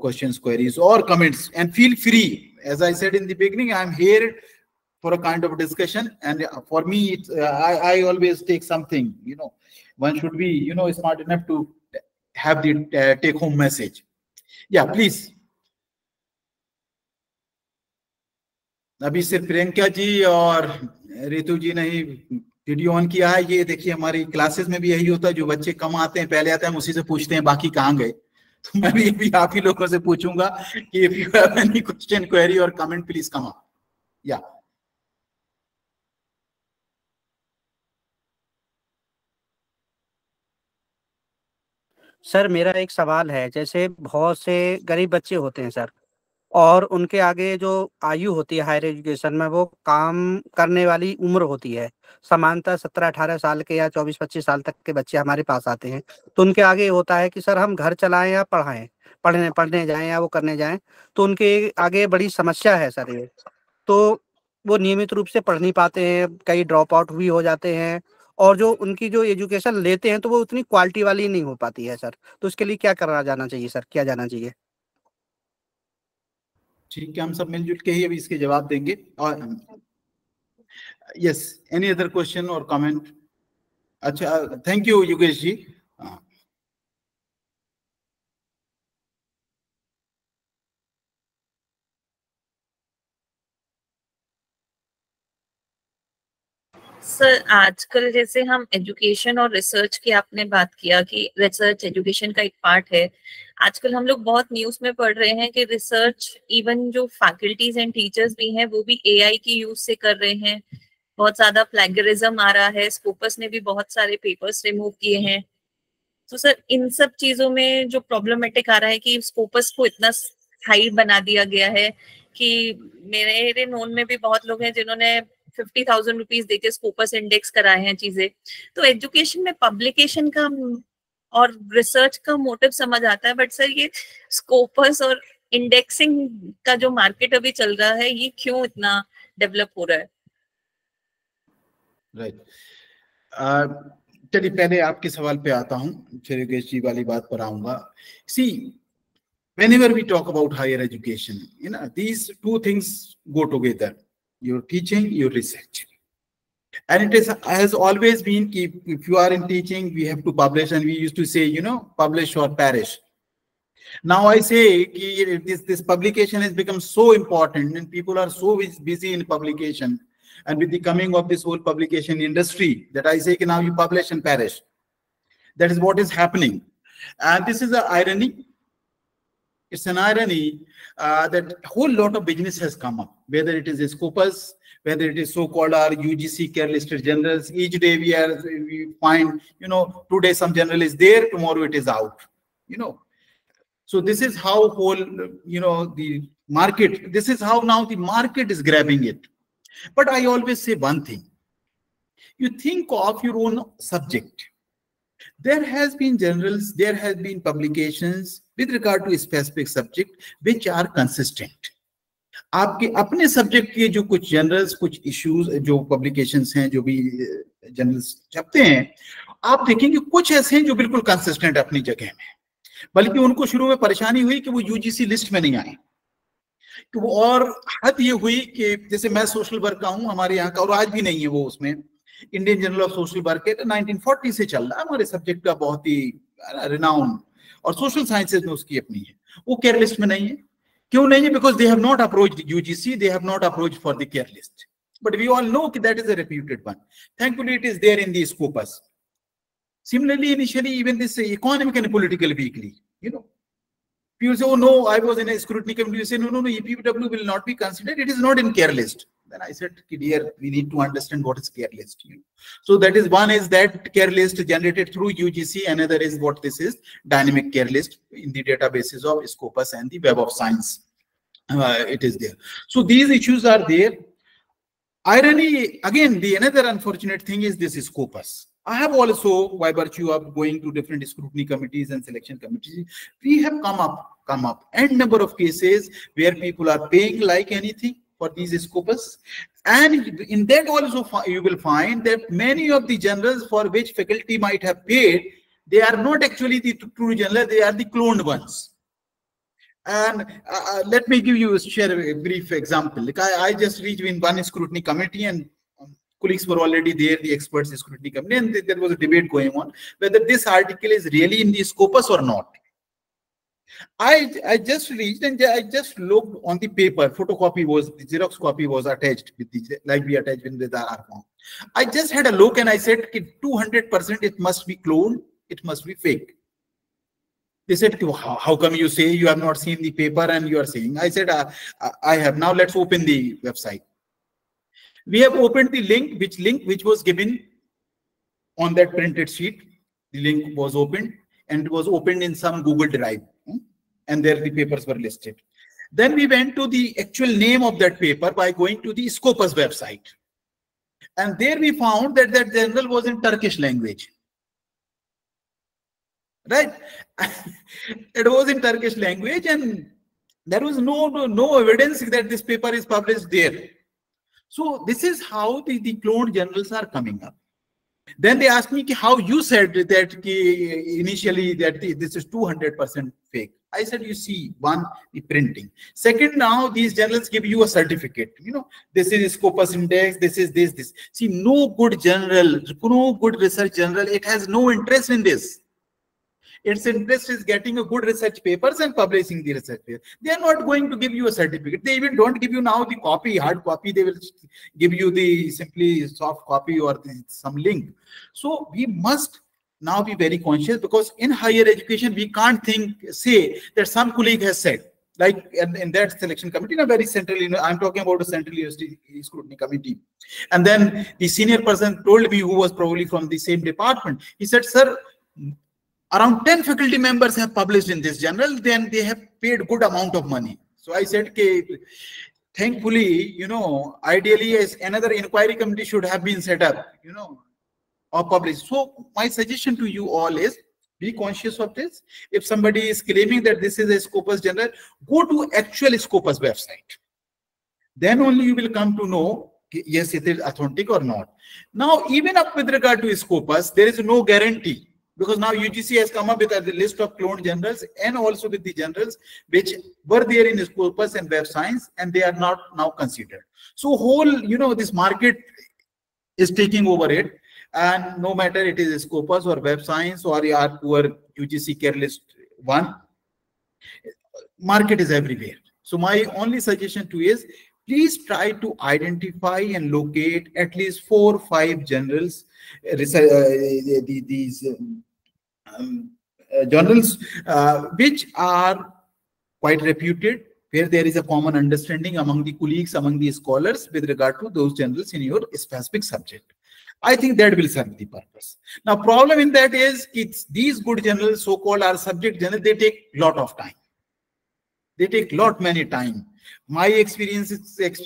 questions, queries or comments, and feel free. As I said in the beginning, I'm here for a kind of discussion, and for me I always take something. One should be smart enough to have the take home message. Yeah, please. अभी सिर्फ प्रियंका जी और रितु जी ने ही video on किया है। ये देखिए हमारी classes में भी यही होता है, जो बच्चे कम आते हैं पहले आते हैं, हम उसी से पूछते हैं बाकी कहाँ गए। तो मैं भी आप ही लोगों से पूछूंगा कि if you have any question, query और कमेंट, प्लीज कम अप। या सर, मेरा एक सवाल है। जैसे बहुत से गरीब बच्चे होते हैं सर, और उनके आगे जो आयु होती है हायर एजुकेशन में, वो काम करने वाली उम्र होती है। समानतः 17-18 साल के या 24-25 साल तक के बच्चे हमारे पास आते हैं। तो उनके आगे होता है कि सर हम घर चलाएं या पढ़ाएं, पढ़ने जाएं या वो करने जाएं। तो उनके आगे बड़ी समस्या है सर ये। तो वो नियमित रूप से पढ़ नहीं पाते हैं, कई ड्रॉप आउट भी हो जाते हैं, और जो उनकी जो एजुकेशन लेते हैं तो वो उतनी क्वालिटी वाली नहीं हो पाती है सर। तो इसके लिए क्या करा जाना चाहिए सर, क्या जाना चाहिए? ठीक है, हम सब मिलजुल के ही अभी इसके जवाब देंगे। और यस, एनी अदर क्वेश्चन और कमेंट? अच्छा, thank you Yogesh ji. Sir, आजकल जैसे हम एजुकेशन और रिसर्च की आपने बात किया कि रिसर्च एजुकेशन का एक पार्ट है। आजकल हम लोग बहुत न्यूज में पढ़ रहे हैं कि रिसर्च इवन जो फैकल्टीज एंड टीचर्स भी हैं वो भी एआई की यूज से कर रहे हैं। बहुत ज्यादा प्लेगरिज्म आ रहा है। स्कोपस ने भी बहुत सारे पेपर्स रिमूव किए हैं। तो सर, इन सब चीजों में जो प्रॉब्लमेटिक आ रहा है कि स्कोपस को इतना हाई बना दिया गया है कि मेरे नोन में भी बहुत लोग हैं जिन्होंने 50,000 रुपीज देके स्कोपस इंडेक्स कराए हैं चीजें। तो एजुकेशन में पब्लिकेशन का और रिसर्च का मोटिव समझ आता है, बट सर ये स्कोपस और इंडेक्सिंग का जो मार्केट अभी चल रहा है ये क्यों इतना डेवलप हो रहा है? राइट, चलिए पहले आपके सवाल पे आता हूँ, फिर योगेश जी वाली बात पर आऊंगा। सी, whenever we talk about higher education, these two things go together: your teaching, your research. And it has always been, if you are in teaching, we have to publish, and we used to say, publish or perish. Now I say this publication has become so important, and people are so busy in publication, and with the coming of this whole publication industry, that I say now you publish and perish. That is what is happening, and this is an irony. It's an irony that a whole lot of business has come up, whether it is a Scopus, whether it is so-called our UGC care listed journals. Each day we find, today some journal is there, tomorrow it is out, So this is how whole, the market, this is how now the market is grabbing it. But I always say one thing: you think of your own subject. There has been journals, there has been publications with regard to a specific subject which are consistent. आपके अपने subject के जो कुछ journals, कुछ issues, जो publications हैं, जो भी जर्नल्स छपते हैं, आप देखेंगे कुछ ऐसे हैं जो बिल्कुल कंसिस्टेंट अपनी जगह में, बल्कि उनको शुरू में परेशानी हुई कि वो यूजीसी लिस्ट में नहीं आए। तो और हद ये हुई कि जैसे मैं सोशल वर्क का हूँ, हमारे यहाँ का, और आज भी नहीं है वो, उसमें Indian journal of social work है, 1940 से चल रहा है, हमारे सब्जेक्ट का बहुत ही रिनाउंड, और सोशल साइंसेज में उसकी अपनी है, वो केयर लिस्ट में नहीं है। क्यों नहीं है? Because they have not approached UGC, they have not approached for the care list, but we all know that is a reputed one. Thankfully it is there in the Scopus. Similarly, initially even this Economic and Political Weekly, people say, oh no, I was in a scrutiny committee. You say, no, EPW will not be considered, it is not in care list. Then I said, dear, we need to understand what is care list. So that is, one is that care list generated through UGC, another is what this is, dynamic care list in the databases of Scopus and the Web of Science. It is there. So these issues are there. Irony, again, the another unfortunate thing is this Scopus. I have also, by virtue of going to different scrutiny committees and selection committees, we have come up and number of cases where people are paying like anything for these Scopus. And in that also you will find that many of the journals for which faculty might have paid, they are not actually the true journal, they are the cloned ones. And let me share a brief example. Like I just reached in one scrutiny committee, and colleagues were already there, the experts scrutiny committee, and there was a debate going on whether this article is really in the Scopus or not. I just reached and I just looked on the paper. Photocopy was, the Xerox copy was attached with the, like we attached with our form. I just had a look and I said, 200% it must be cloned, it must be fake. They said, how come you say you have not seen the paper and you are saying? I said, I have. Now let's open the website. We have opened the link, which was given on that printed sheet. The link was opened, and it was opened in some Google Drive, and there the papers were listed. Then we went to the actual name of that paper by going to the Scopus website, and there we found that that journal was in Turkish language. Right? It was in Turkish language, and there was no evidence that this paper is published there. So this is how the cloned journals are coming up. Then they asked me how you said that initially that this is 200% fake. I said, you see, one, the printing. Second, now these journals give you a certificate. This is Scopus index, this is this. See, no good journal, no good research journal, it has no interest in this. Its interest is getting a good research papers and publishing the research paper. They are not going to give you a certificate. They even don't give you now the copy, hard copy. They will give you the simply soft copy or some link. So we must now be very conscious, because in higher education, we can't say that some colleague has said, like in that selection committee, in a very central, I'm talking about a central university scrutiny committee. And then the senior person told me, who was probably from the same department, he said, sir, around 10 faculty members have published in this journal, then they have paid good amount of money. So I said, okay, thankfully, ideally as another inquiry committee should have been set up, or published. So my suggestion to you all is, Be conscious of this. If somebody is claiming that this is a Scopus general, go to actual Scopus website. Then only you will come to know, yes, it is authentic or not. Now, even up with regard to Scopus, there is no guarantee, because now UGC has come up with a list of cloned generals and also with the generals which were there in Scopus and Web Science, and they are not now considered. So whole, this market is taking over it, and no matter it is Scopus or Web Science or our poor UGC careless one, market is everywhere. So my only suggestion to you is, please try to identify and locate at least 4 or 5 generals, these journals which are quite reputed, where there is a common understanding among the colleagues, among the scholars with regard to those journals in your specific subject. I think that will serve the purpose. Now, problem in that is, these good journals, so-called our subject journals, they take lot of time. They take many time. My experience, if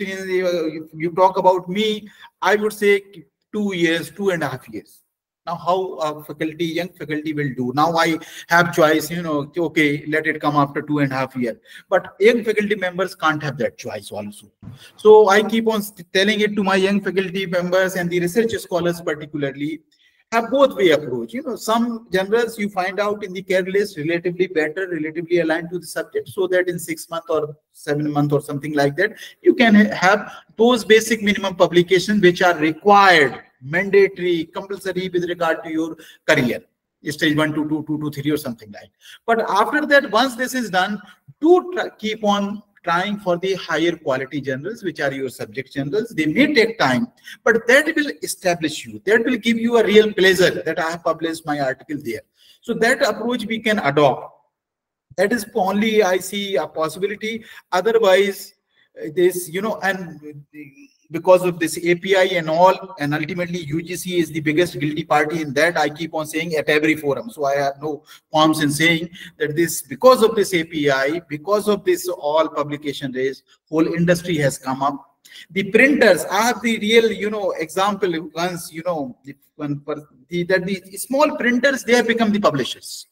you talk about me, I would say 2 years, 2.5 years. Now, how young faculty will do? Now I have choice, okay, let it come after 2.5 years. But young faculty members can't have that choice also. So I keep on telling it to my young faculty members and the research scholars particularly, have both way approach. Some generals you find out in the care list relatively better, relatively aligned to the subject, so that in 6 months or 7 months or something like that, you can have those basic minimum publications which are required, mandatory, compulsory with regard to your career, stage 1 to 2, 2 to 3 or something like. But after that, once this is done, do keep on trying for the higher quality journals, which are your subject journals. They may take time, but that will establish you. That will give you a real pleasure that I have published my article there. So that approach we can adopt. That is only I see a possibility. Otherwise, this, and because of this API and all, and ultimately UGC is the biggest guilty party in that. I keep on saying at every forum. So I have no qualms in saying that this, because of this API, because of this all publication race, whole industry has come up. The printers, I have the real, example once, the small printers, they have become the publishers.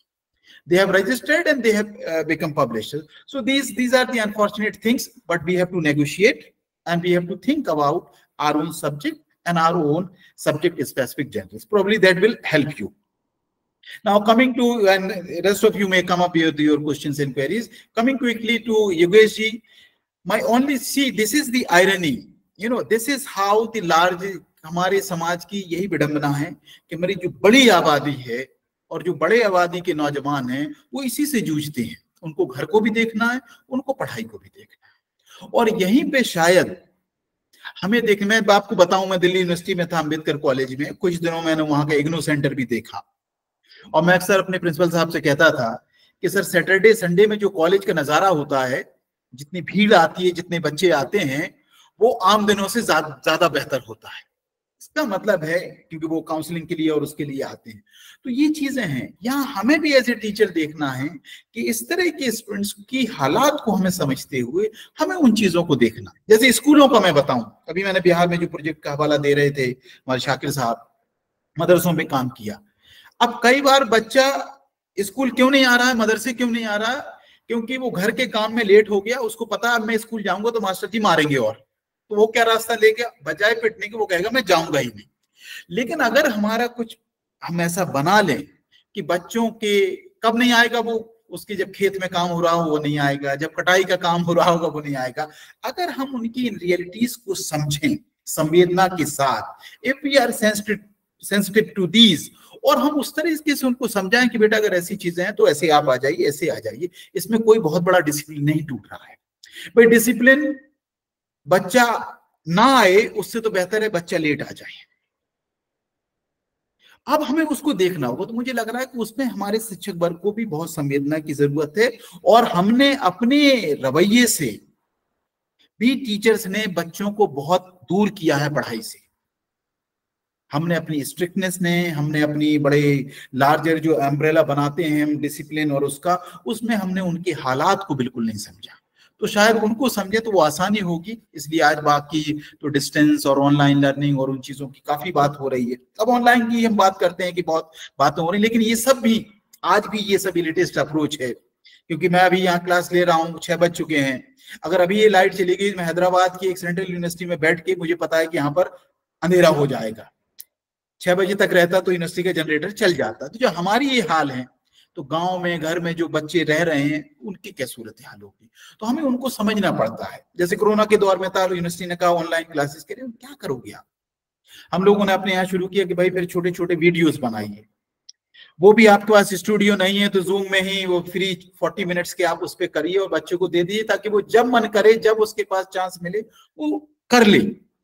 They have registered and they have become publishers. So these are the unfortunate things, but we have to negotiate. And we have to think about our own subject and our own subject-specific journals. Probably that will help you. Now, coming to, and the rest of you may come up with your questions and queries. Coming quickly to Yogesh ji, this is the irony. This is how the large, हमारे समाज की यही विडंबना है कि हमारी जो बड़ी आबादी है और जो बड़े आबादी के नौजवान हैं, वो इसी से जूझते हैं. उनको घर को भी देखना है, उनको पढ़ाई को भी देखना है. और यहीं पे शायद हमें मैं आपको बताऊं, मैं दिल्ली यूनिवर्सिटी में था, अम्बेडकर कॉलेज में. कुछ दिनों मैंने वहां का इग्नो सेंटर भी देखा, और मैं अक्सर अपने प्रिंसिपल साहब से कहता था कि सर, सैटरडे संडे में जो कॉलेज का नजारा होता है, जितनी भीड़ आती है, जितने बच्चे आते हैं, वो आम दिनों से ज्यादा बेहतर होता है. इसका मतलब है क्योंकि वो काउंसलिंग के लिए और उसके लिए आते हैं. तो ये चीजें हैं, यहाँ हमें भी एज ए टीचर देखना है कि इस तरह के स्टूडेंट्स की हालात को हमें समझते हुए हमें उन चीजों को देखना. जैसे स्कूलों का मैं बताऊं, अभी मैंने बिहार में जो प्रोजेक्ट का हवाला दे रहे थे हमारे शाकिर साहब, मदरसों में काम किया. अब कई बार बच्चा स्कूल क्यों नहीं आ रहा है, मदरसे क्यों नहीं आ रहा है, क्योंकि वो घर के काम में लेट हो गया. उसको पता है मैं स्कूल जाऊंगा तो मास्टर जी मारेंगे, और तो वो क्या रास्ता लेके, बजाय पिटने के वो कहेगा मैं जाऊंगा ही नहीं. लेकिन अगर हमारा कुछ हम ऐसा बना लें कि बच्चों के कब नहीं आएगा वो, उसके जब खेत में काम हो रहा हो वो नहीं आएगा, जब कटाई का काम हो रहा होगा वो नहीं आएगा. अगर हम उनकी रियलिटीज को समझें संवेदना के साथ, if we are sensitive to these, और हम उस तरीके से उनको समझाएं कि बेटा अगर ऐसी चीजें हैं तो ऐसे आप आ जाइए, ऐसे आ जाइए. इसमें कोई बहुत बड़ा डिसिप्लिन नहीं टूट रहा है भाई. डिसिप्लिन बच्चा ना आए उससे तो बेहतर है बच्चा लेट आ जाए. अब हमें उसको देखना होगा. तो मुझे लग रहा है कि उसमें हमारे शिक्षक वर्ग को भी बहुत संवेदना की जरूरत है, और हमने अपने रवैये से भी, टीचर्स ने बच्चों को बहुत दूर किया है पढ़ाई से. हमने अपनी स्ट्रिक्टनेस ने, हमने अपनी बड़े लार्जर जो अम्ब्रेला बनाते हैं हम डिसिप्लिन और उसका, उसमें हमने उनके हालात को बिल्कुल नहीं समझा. तो शायद उनको समझे तो वो आसानी होगी. इसलिए आज बाकी तो डिस्टेंस और ऑनलाइन लर्निंग और उन चीजों की काफी बात हो रही है. अब ऑनलाइन की हम बात करते हैं कि बहुत बातें हो रही, लेकिन ये सब भी आज भी ये सभी लेटेस्ट अप्रोच है, क्योंकि मैं अभी यहाँ क्लास ले रहा हूँ, 6 बज चुके हैं, अगर अभी ये लाइट चली गई, मैं हैदराबाद की एक सेंट्रल यूनिवर्सिटी में बैठ के, मुझे पता है कि यहाँ पर अंधेरा हो जाएगा, 6 बजे तक रहता तो यूनिवर्सिटी का जनरेटर चल जाता। तो जो हमारी ये हाल है, तो गांव में घर में जो बच्चे रह रहे हैं उनकी क्या सूरत हाल होगी, तो हमें उनको समझना पड़ता है। जैसे कोरोना के दौर में था, यूनिवर्सिटी ने कहा ऑनलाइन क्लासेस करें, क्या करोगे आप? हम लोगों ने अपने यहाँ शुरू किया कि भाई फिर छोटे छोटे वीडियोस बनाइए, वो भी आपके पास स्टूडियो नहीं है तो जूम में ही वो फ्री 40 मिनट्स के आप उस पर करिए और बच्चों को दे दीजिए, ताकि वो जब मन करे, जब उसके पास चांस मिले वो कर ले।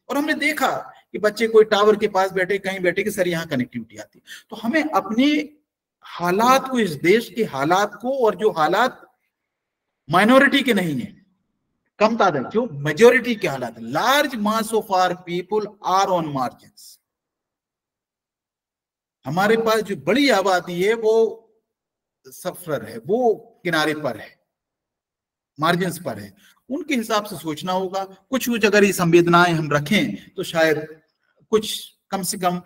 और हमने देखा कि बच्चे कोई टावर के पास बैठे, कहीं बैठे कि सर यहाँ कनेक्टिविटी आती। तो हमें अपने हालात को, इस देश के हालात को, और जो हालात माइनॉरिटी के नहीं है, कम तादाद, जो मेजोरिटी के हालात, large mass of our people are on margins. हमारे पास जो बड़ी आबादी है वो सफर है, वो किनारे पर है, मार्जिन्स पर है, उनके हिसाब से सोचना होगा। कुछ अगर ये संवेदनाएं हम रखें तो शायद कुछ कम से कम,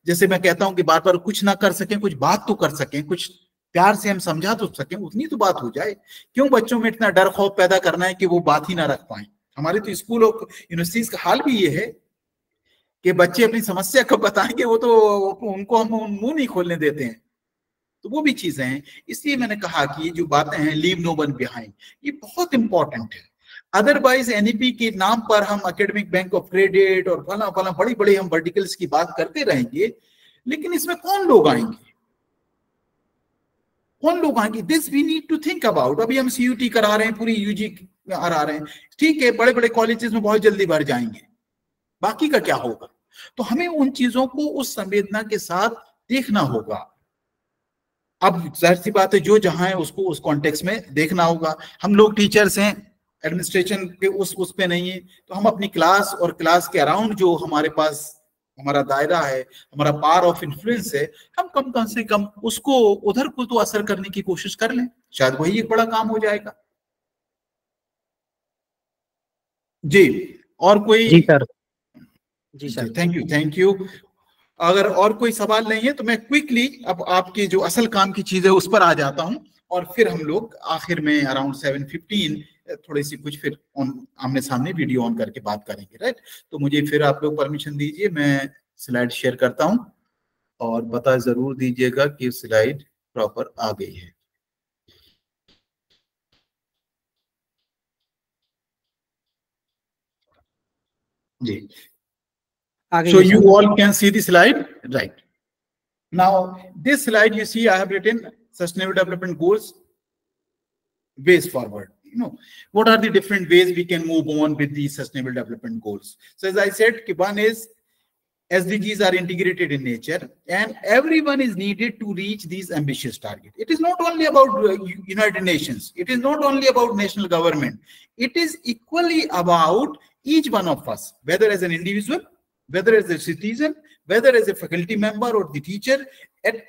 जैसे मैं कहता हूं कि बार बार कुछ ना कर सकें, कुछ बात तो कर सकें, कुछ प्यार से हम समझा तो सकें, उतनी तो बात हो जाए। क्यों बच्चों में इतना डर खौफ पैदा करना है कि वो बात ही ना रख पाए? हमारे तो स्कूल और यूनिवर्सिटीज का हाल भी ये है कि बच्चे अपनी समस्या कब बताएंगे, वो तो उनको हम मुंह नहीं खोलने देते हैं। तो वो भी चीजें हैं। इसलिए मैंने कहा कि ये जो बातें हैं, लीव नो वन बिहाइंड, ये बहुत इंपॉर्टेंट है। अदरवाइज एनईपी के नाम पर हम एकेडमिक बैंक ऑफ क्रेडिट और फला फला बड़ी बड़ी हम वर्टिकल्स की बात करते रहेंगे, लेकिन इसमें कौन लोग आएंगे, कौन लोग आएंगे? This we need to think about. अभी हम सीयूटी करा रहे हैं, पूरी यूजी करा रहे हैं, ठीक है, बड़े बड़े कॉलेजेस में बहुत जल्दी भर जाएंगे, बाकी का क्या होगा? तो हमें उन चीजों को उस संवेदना के साथ देखना होगा। अब जाहिर सी बात है, जो जहां है उसको उस कॉन्टेक्स्ट में देखना होगा। हम लोग टीचर्स हैं, एडमिनिस्ट्रेशन के उस पे नहीं है, तो हम अपनी क्लास और क्लास के अराउंड जो हमारे पास हमारा दायरा है, हमारा पावर ऑफ इन्फ्लुएंस है, हम कम से कम उसको उधर को तो असर करने की कोशिश कर लें, शायद वही एक बड़ा काम हो जाएगा। जी, और कोई? जी सर। जी सर, थैंक यू। अगर और कोई सवाल नहीं है तो मैं क्विकली अब आपकी जो असल काम की चीज है उस पर आ जाता हूं, और फिर हम लोग आखिर में अराउंड 7:15 थोड़ी सी कुछ फिर आमने सामने वीडियो ऑन करके बात करेंगे, राइट? तो मुझे फिर आप लोग परमिशन दीजिए, मैं स्लाइड शेयर करता हूं, और बता जरूर दीजिएगा कि स्लाइड प्रॉपर आ गई है। जी, so you all can see the slide, right? Now this slide you see, I have written sustainable development goals, ways forward. You know, what are the different ways we can move on with these sustainable development goals? So as I said, one is SDGs are integrated in nature, and everyone is needed to reach these ambitious targets. It is not only about United Nations, it is not only about national government, it is equally about each one of us, whether as an individual, whether as a citizen, whether as a faculty member or the teacher,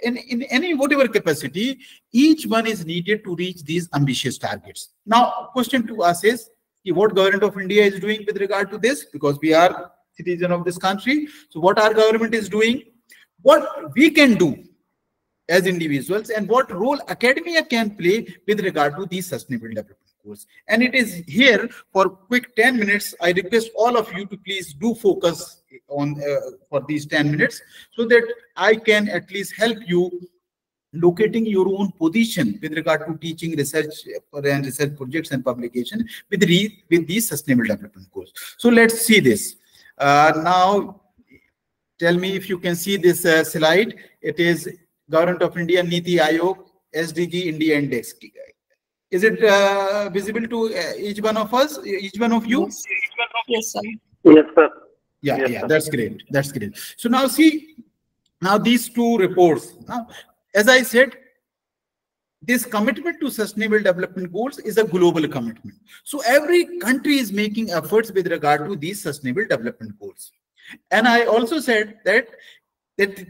in any whatever capacity, each one is needed to reach these ambitious targets. Now, question to us is, what government of India is doing with regard to this? Because we are citizen of this country. So what our government is doing, what we can do as individuals, and what role academia can play with regard to these sustainable development goals. And it is here for quick 10 minutes. I request all of you to please do focus on for these 10 minutes, so that I can at least help you locating your own position with regard to teaching, research and research projects and publication with these sustainable development goals. So let's see this. Now, tell me if you can see this slide. It is Government of India Niti Aayog SDG India Index. Is it visible to each one of us, each one of you? Yes, sir. Yes, sir. Yeah, Yes, yeah, sir. that's great. That's great. So now see, now these two reports. Now, as I said, this commitment to sustainable development goals is a global commitment. So every country is making efforts with regard to these sustainable development goals. And I also said that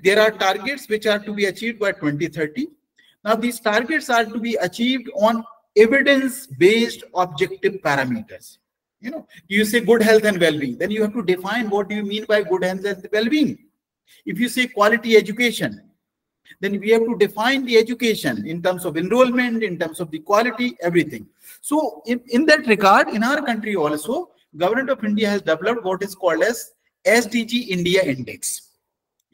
there are targets which are to be achieved by 2030. Now these targets are to be achieved on evidence-based objective parameters. You know, you say good health and well-being, then you have to define what do you mean by good health and well-being. If you say quality education, Then we have to define the education in terms of enrollment, in terms of the quality, everything. So in that regard, in our country also, Government of India has developed what is called as SDG India Index.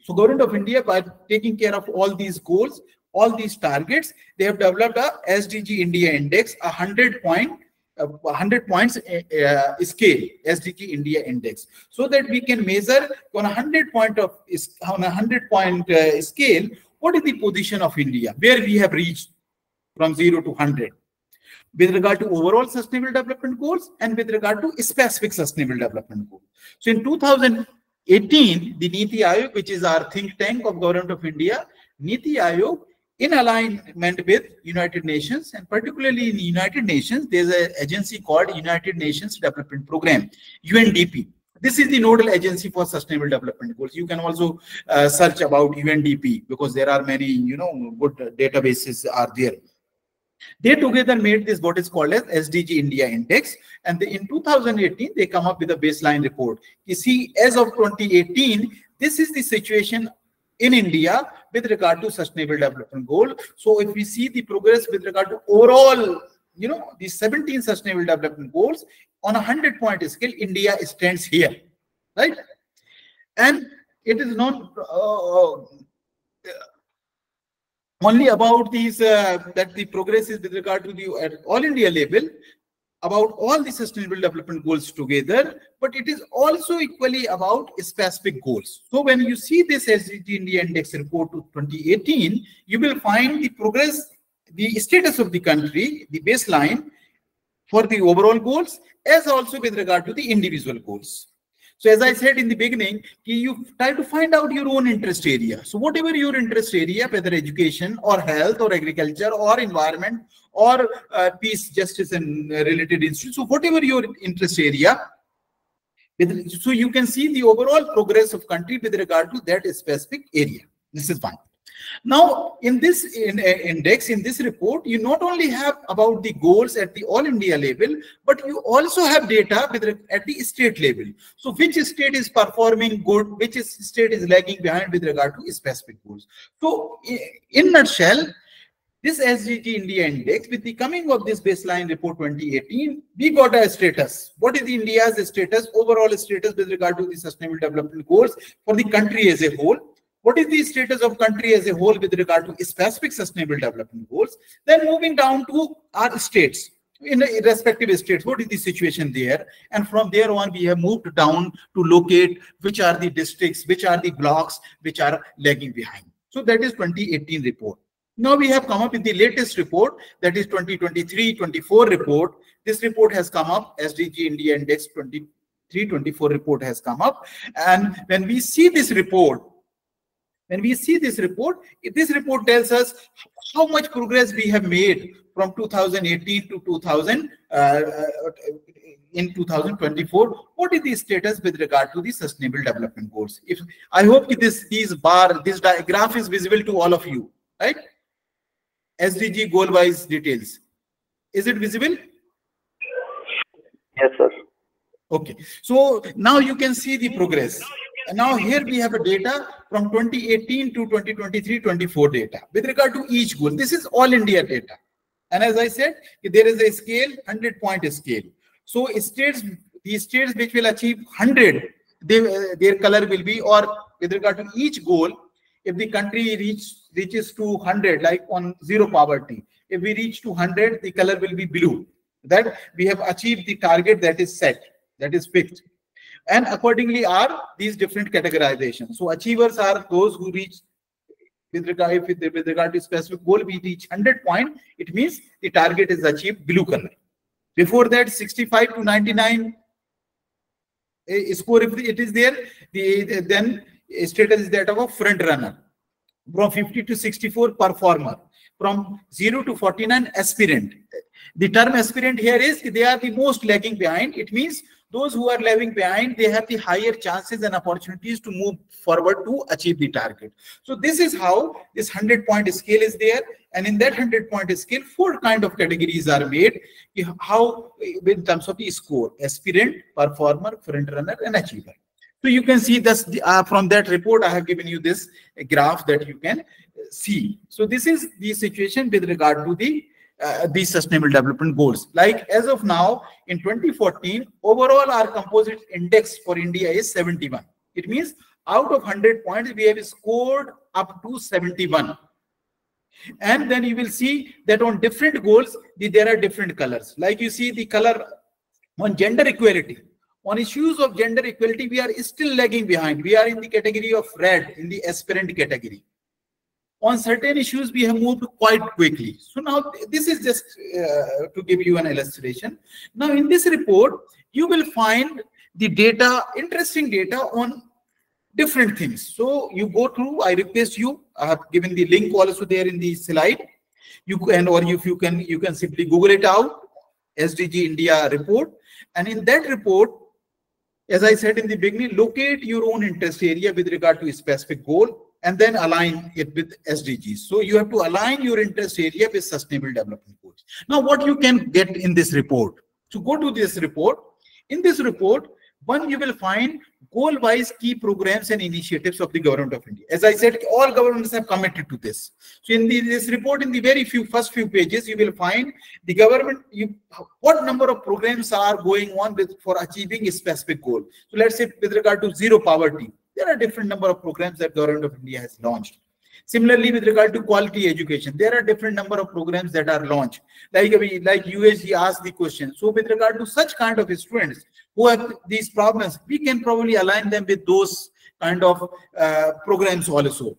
So Government of India, by taking care of all these goals, all these targets, they have developed a SDG India Index, a 100 points scale, SDG India Index, so that we can measure on a 100-point scale, what is the position of India, where we have reached from 0 to 100 with regard to overall sustainable development goals and with regard to specific sustainable development goals. So in 2018, the Niti Aayog, which is our think tank of Government of India, Niti Aayog, in alignment with United Nations, and particularly in the United Nations, there's an agency called United Nations Development Program, UNDP. This is the nodal agency for sustainable development goals. You can also search about UNDP because there are many, good databases are there. They together made this what is called as SDG India Index, and in 2018 they come up with a baseline report. You see, as of 2018, this is the situation in India with regard to sustainable development goal. So if we see the progress with regard to overall, the 17 sustainable development goals on a 100-point scale, India stands here, right? And it is not only about these that the progress is with regard to the at all India level about all the sustainable development goals together, but it is also equally about specific goals. So when you see this SDG India Index report to 2018, you will find the progress, the status of the country, the baseline for the overall goals, as also with regard to the individual goals. So as I said in the beginning, you try to find out your own interest area. So whatever your interest area, whether education or health or agriculture or environment or peace, justice and related institutes, so whatever your interest area, so you can see the overall progress of country with regard to that specific area. This is one. Now, in this index, in this report, you not only have about the goals at the all India level, but you also have data at the state level. So which state is performing good, which state is lagging behind with regard to specific goals. So in a nutshell, this SDG India Index, with the coming of this baseline report 2018, we got a status. What is India's status, overall status with regard to the sustainable development goals for the country as a whole? What is the status of country as a whole with regard to specific sustainable development goals? Then moving down to our states, in the respective states, what is the situation there? And from there on, we have moved down to locate which are the districts, which are the blocks, which are lagging behind. So that is 2018 report. Now we have come up with the latest report, that is 2023-24 report. This report has come up, SDG India Index 23-24 report has come up. And when we see this report, this report tells us how much progress we have made from 2018 to 2024. What is the status with regard to the sustainable development goals? I hope this graph is visible to all of you, right? SDG goal-wise details. Is it visible? Yes, sir. Okay. So now you can see the progress. And now here we have a data from 2018 to 2023-24 data with regard to each goal. This is all India data. And as I said, there is a scale, 100-point scale. So the states which will achieve 100, their color will be, or with regard to each goal, if the country reaches to 100, like on zero poverty, if we reach to 100, the color will be blue. That we have achieved the target that is set, that is fixed. And accordingly are these different categorizations. So achievers are those who reach with regard to specific goal, we reach 100 point, it means the target is achieved, blue color. Before that, 65 to 99 score, if it is there, then status is that of a front runner. From 50 to 64, performer. From 0 to 49, aspirant. The term aspirant here is they are the most lagging behind. It means those who are lagging behind, they have the higher chances and opportunities to move forward to achieve the target. So this is how this 100-point scale is there. And in that 100-point scale, 4 kind of categories are made. How in terms of the score: aspirant, performer, front runner, and achiever. So you can see this from that report. I have given you this graph that you can see. So this is the situation with regard to the sustainable development goals. Like as of now, in 2014, overall our composite index for India is 71. It means out of 100 points, we have scored up to 71. And then you will see that on different goals, there are different colors. Like you see the color on gender equality. On issues of gender equality, we are still lagging behind. We are in the category of red, in the aspirant category. On certain issues, we have moved quite quickly. So now this is just to give you an illustration. Now in this report, you will find the data, interesting data on different things. So you go through, I request you, I have given the link also there in the slide. You can, or if you can simply Google it out, SDG India report. And in that report, as I said in the beginning, locate your own interest area with regard to a specific goal and then align it with SDGs. So you have to align your interest area with sustainable development goals. Now what you can get in this report? So go to this report. In this report, one, you will find goal-wise key programs and initiatives of the government of India. As I said, all governments have committed to this. So in this report, in the very first few pages, you will find the government, what number of programs are going on for achieving a specific goal. So let's say with regard to zero poverty, there are different number of programs that government of India has launched. Similarly, with regard to quality education, there are different number of programs that are launched. Like USG asked the question. So with regard to such kind of students who have these problems, we can probably align them with those kind of programs also.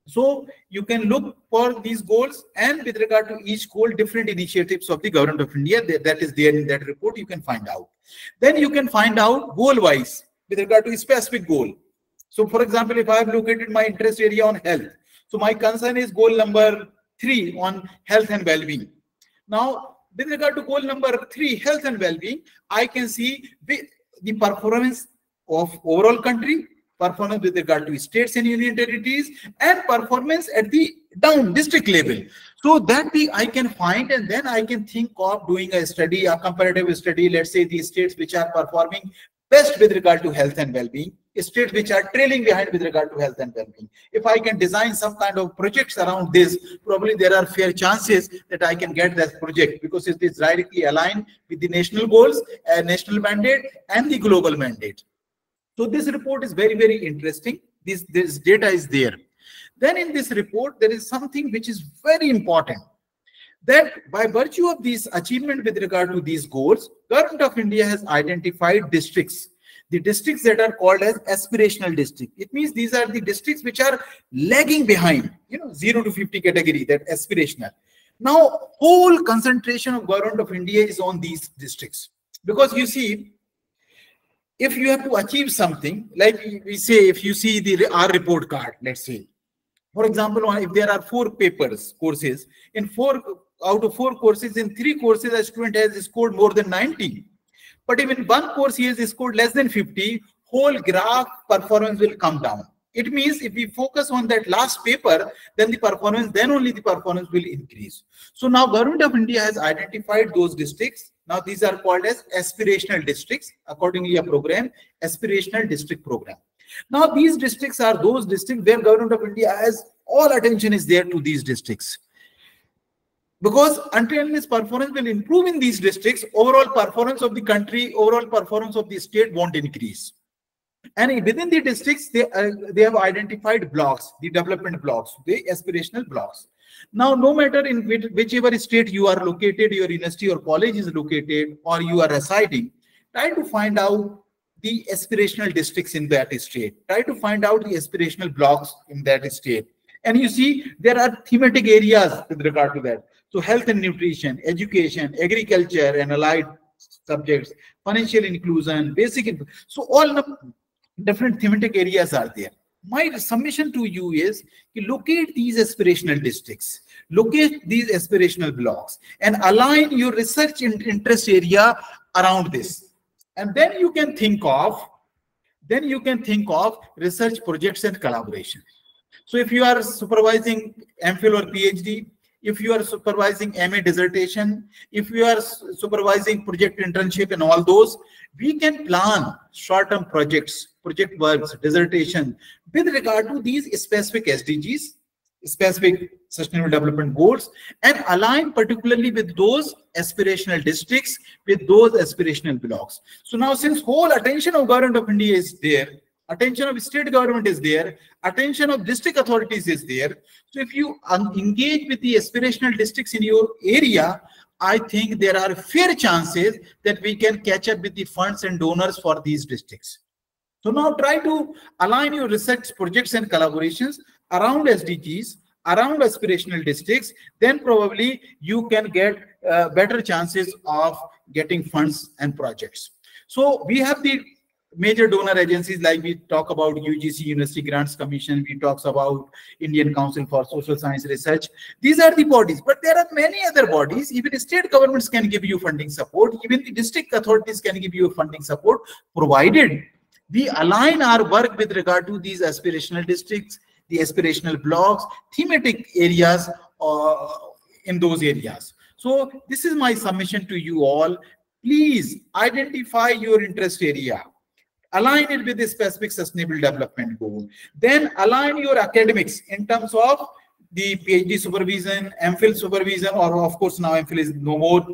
So you can look for these goals, and with regard to each goal, different initiatives of the government of India that is there in that report, you can find out. Then you can find out goal-wise with regard to a specific goal. So for example, if I have located my interest area on health, so my concern is goal number 3 on health and well-being. Now, with regard to goal number 3, health and well-being, I can see the performance of overall country, performance with regard to states and union territories, and performance at the district level. So that I can find, and then I can think of doing a study, a comparative study, let's say the states which are performing best with regard to health and well-being, states which are trailing behind with regard to health and well-being. If I can design some kind of projects around this, probably there are fair chances that I can get that project, because it is directly aligned with the national goals, national mandate, and the global mandate. So this report is very, very interesting. This data is there. Then in this report, there is something which is very important, that by virtue of this achievement with regard to these goals, Government of India has identified districts. The districts that are called as aspirational district. It means these are the districts which are lagging behind, 0 to 50 category, that aspirational. Now, whole concentration of Government of India is on these districts. Because you see, if you have to achieve something, like we say, if you see our report card, let's say, for example, if there are 4 courses, in 4 out of 4 courses, in 3 courses, a student has scored more than 90. But if in one course he has scored less than 50, whole graph performance will come down. It means if we focus on that last paper, then only the performance will increase. So now Government of India has identified those districts. Now these are called as aspirational districts, accordingly a program, aspirational district program. Now these districts are those districts where Government of India has all attention is there to these districts. Because until this performance will improve in these districts, overall performance of the country, overall performance of the state won't increase. And within the districts, they have identified blocks, the development blocks, the aspirational blocks. Now, no matter in whichever state you are located, your university or college is located, or you are residing, try to find out the aspirational districts in that state. Try to find out the aspirational blocks in that state. And you see, there are thematic areas with regard to that. So health and nutrition, education, agriculture and allied subjects, financial inclusion, basic. So all the different thematic areas are there. My submission to you is locate these aspirational districts, locate these aspirational blocks, and align your research interest area around this. And then you can think of research projects and collaboration. So if you are supervising MPhil or PhD, if you are supervising MA dissertation, if you are supervising project internship and all those, we can plan short-term projects, project works, dissertation with regard to these specific SDGs, specific sustainable development goals and align particularly with those aspirational districts, with those aspirational blocks. So now, since whole attention of government of India is there, attention of state government is there, attention of district authorities is there. So if you engage with the aspirational districts in your area, I think there are fair chances that we can catch up with the funds and donors for these districts. So now try to align your research projects and collaborations around SDGs, around aspirational districts, then probably you can get better chances of getting funds and projects. So we have the major donor agencies, like we talk about UGC, University Grants Commission, we talk about Indian Council for Social Science Research. These are the bodies, but there are many other bodies. Even state governments can give you funding support. Even the district authorities can give you funding support, provided we align our work with regard to these aspirational districts, the aspirational blocks, thematic areas in those areas. So this is my submission to you all. Please identify your interest area. Align it with a specific sustainable development goal. Then align your academics in terms of the PhD supervision, MPhil supervision, or of course now MPhil is no more,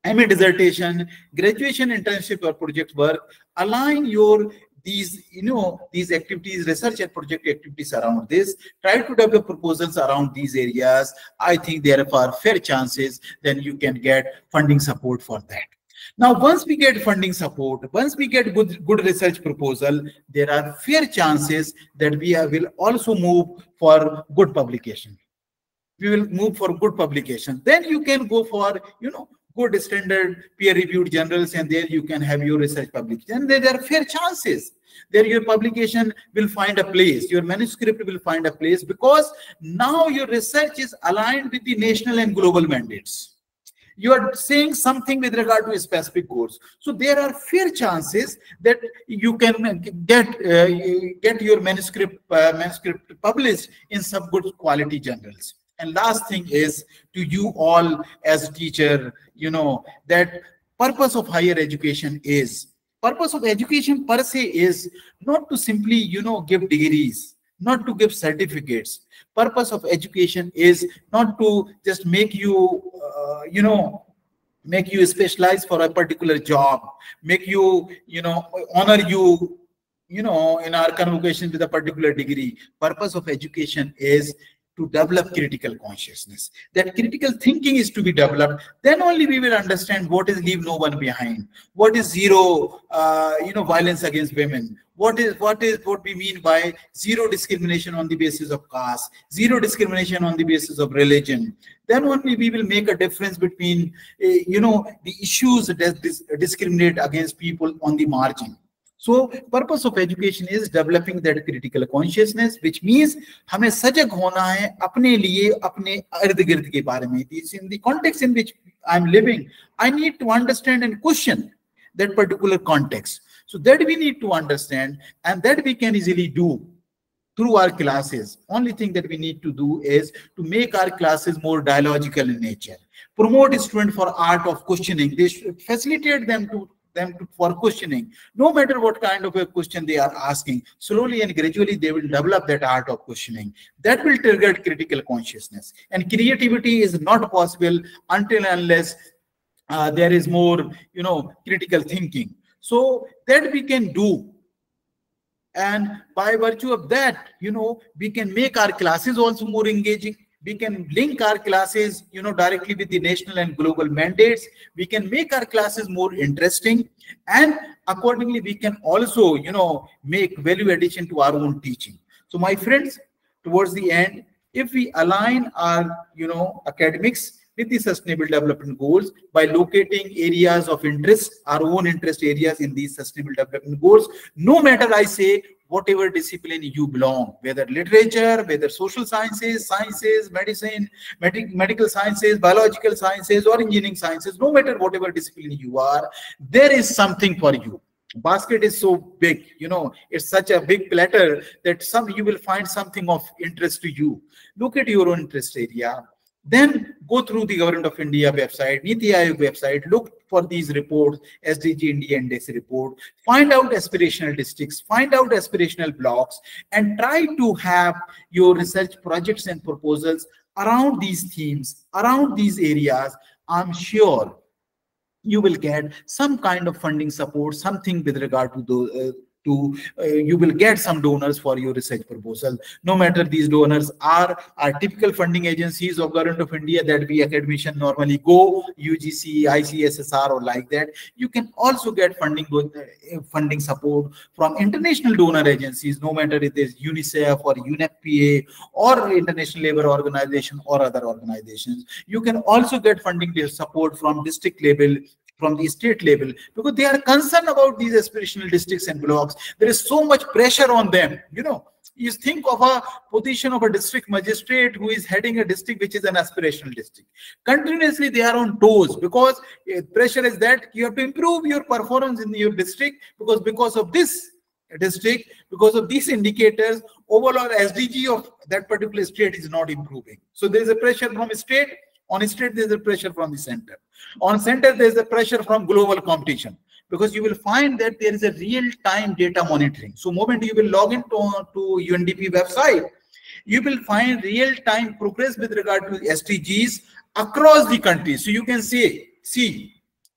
MA dissertation, graduation internship or project work. Align your these activities, research and project activities around this. Try to develop proposals around these areas. I think there are fair chances then you can get funding support for that. Now, once we get funding support, once we get good research proposal, there are fair chances that we will also move for good publication. We will move for good publication. Then you can go for, good standard peer-reviewed journals, and there you can have your research publication. And there are fair chances that your publication will find a place, your manuscript will find a place, because now your research is aligned with the national and global mandates. You are saying something with regard to specific goals. So there are fair chances that you can get your manuscript published in some good quality journals. And last thing is, to you all as a teacher, that purpose of higher education is, purpose of education per se is not to simply, give degrees, not to give certificates. Purpose of education is not to just make you, make you specialize for a particular job, make you, honor you, in our convocation with a particular degree. Purpose of education is to develop critical consciousness. That critical thinking is to be developed. Then only we will understand what is leave no one behind. What is zero, violence against women. What we mean by zero discrimination on the basis of caste, zero discrimination on the basis of religion. Then only we will make a difference between, the issues that discriminate against people on the margin. So purpose of education is developing that critical consciousness, which means हमें सजग होना है अपने लिए, अपने इर्द-गिर्द के बारे में. In the context in which I'm living, I need to understand and question that particular context. So that we need to understand, and that we can easily do through our classes. Only thing that we need to do is to make our classes more dialogical in nature. Promote students for art of questioning. They should facilitate them for questioning, no matter what kind of a question they are asking. Slowly and gradually they will develop that art of questioning. That will trigger critical consciousness. And creativity is not possible until unless there is more, critical thinking. So that we can do. And by virtue of that, we can make our classes also more engaging. We can link our classes, directly with the national and global mandates. We can make our classes more interesting, and accordingly, we can also, make value addition to our own teaching. So, my friends, towards the end, if we align our, academics with the sustainable development goals by locating areas of interest, our own interest areas in these sustainable development goals, no matter, I say, whatever discipline you belong, whether literature, whether social sciences, medicine, medical sciences, biological sciences, or engineering sciences, no matter whatever discipline you are, there is something for you. Basket is so big, it's such a big platter that you will find something of interest to you. Look at your own interest area. Then go through the Government of India website, Niti Aayog website, look for these reports, SDG India Index report, find out aspirational districts, find out aspirational blocks, and try to have your research projects and proposals around these themes, around these areas. I'm sure you will get some kind of funding support, something with regard to the you will get some donors for your research proposal. No matter these donors are typical funding agencies of Government of India that we academician normally go, UGC, ICSSR or like that. You can also get funding support from international donor agencies, no matter if it is UNICEF or UNFPA or International Labour Organization or other organizations. You can also get funding support from district level, from the state level, because they are concerned about these aspirational districts and blocks. There is so much pressure on them. You know, you think of a position of a district magistrate who is heading a district which is an aspirational district. Continuously they are on toes, because pressure is that you have to improve your performance in your district, because of this district, because of these indicators, overall SDG of that particular state is not improving. So there is a pressure from a state. On state, there is a pressure from the center. On center, there is a pressure from global competition, because you will find that there is a real-time data monitoring. So moment you will log into UNDP website, you will find real-time progress with regard to SDGs across the country. So you can see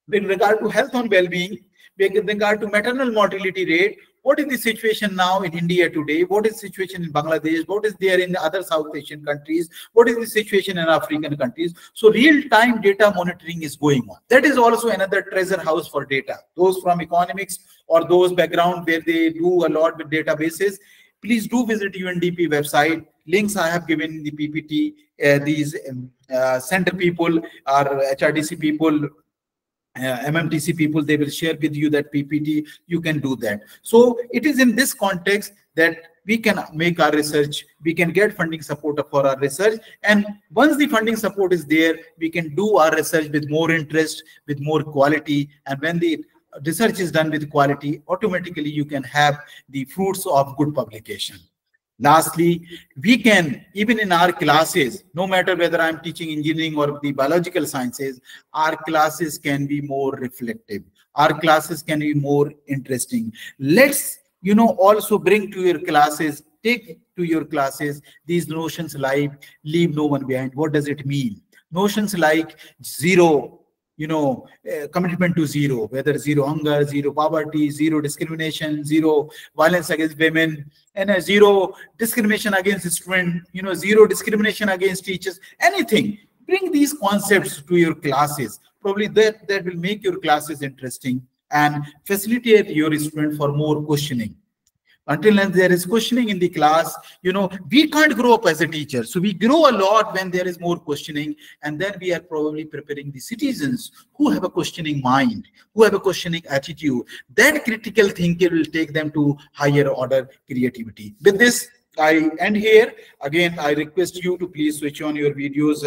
with regard to health and well-being, with regard to maternal mortality rate, what is the situation now in India today? What is the situation in Bangladesh? What is there in the other South Asian countries? What is the situation in African countries? So real-time data monitoring is going on. That is also another treasure house for data. Those from economics or those background where they do a lot with databases, please do visit UNDP website. Links I have given in the PPT. These center people or HRDC people, MMTC people, they will share with you that PPT. You can do that. So it is in this context that we can make our research, we can get funding support for our research, and once the funding support is there, we can do our research with more interest, with more quality, and when the research is done with quality, automatically you can have the fruits of good publication. Lastly, we can, even in our classes, no matter whether I'm teaching engineering or the biological sciences, our classes can be more reflective. Our classes can be more interesting. Let's, also bring to your classes, take to your classes these notions like leave no one behind. What does it mean? Notions like zero, commitment to zero, whether zero hunger, zero poverty, zero discrimination, zero violence against women, and zero discrimination against students, zero discrimination against teachers, anything. Bring these concepts to your classes. Probably that will make your classes interesting and facilitate your student for more questioning. Until there is questioning in the class, we can't grow up as a teacher. So we grow a lot when there is more questioning, and then we are probably preparing the citizens who have a questioning mind, who have a questioning attitude. That critical thinking will take them to higher order creativity. With this, I end here. Again, I request you to please switch on your videos,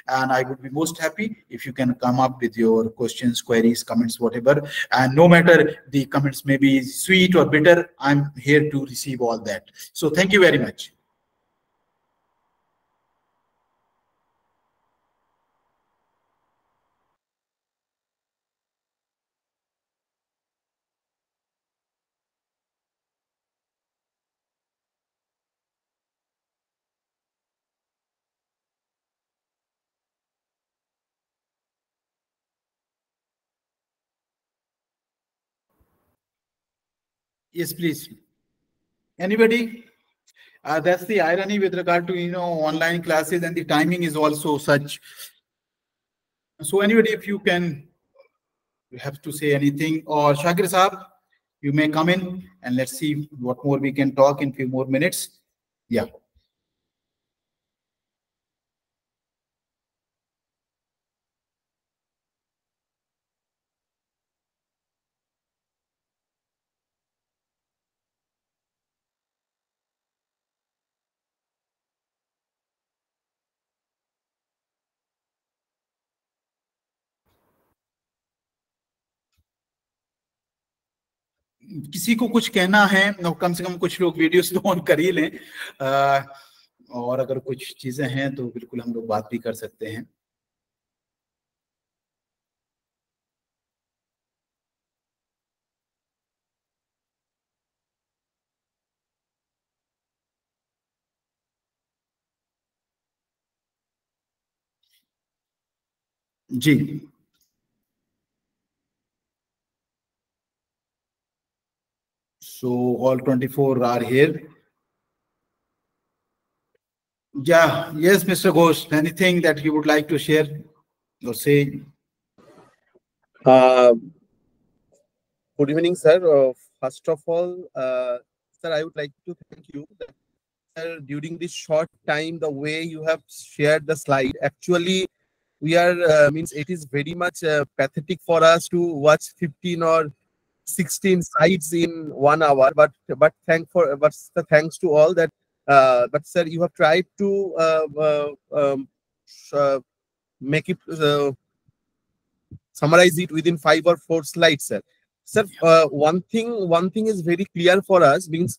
and I would be most happy if you can come up with your questions, queries, comments, whatever. And no matter the comments may be sweet or bitter, I'm here to receive all that. So thank you very much. Yes, please. Anybody? That's the irony with regard to online classes, and the timing is also such. So anybody, if you can, you have to say anything, or Shakir Saab, you may come in and let's see what more we can talk in few more minutes. Yeah. किसी को कुछ कहना है, कम से कम कुछ लोग videos तो on कर ही लें, और अगर कुछ चीजें हैं तो बिल्कुल हम लोग बात भी कर सकते हैं. Ji. So all 24 are here. Yeah, yes, Mr. Ghosh, anything that you would like to share or say? Good evening, sir. First of all, sir, I would like to thank you that, sir, during this short time, the way you have shared the slide, actually, we are, means it is very much pathetic for us to watch 15 or 16 slides in 1 hour, but thanks to all that, but sir, you have tried to make it summarize it within 5 or 4 slides, sir. Sir, one thing is very clear for us, means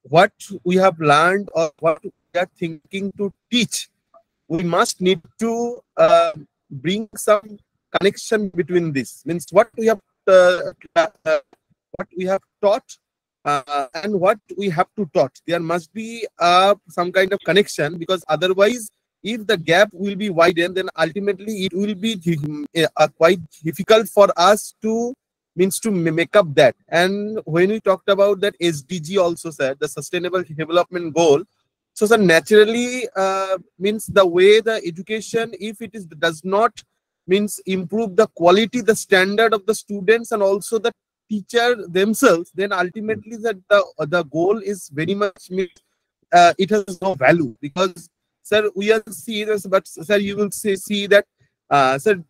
what we have learned or what we are thinking to teach, we must need to bring some connection between this. Means what we have taught and what we have to taught. There must be some kind of connection, because otherwise, if the gap will be widened, then ultimately it will be quite difficult for us to make up that. And when we talked about that SDG also, said the Sustainable Development Goal. So, sir, naturally, means the way the education, if it does not improve the quality, the standard of the students and also the teacher themselves, then ultimately that the goal is very much it has no value. Because, sir, we are seeing this, but sir, you will see that, sir,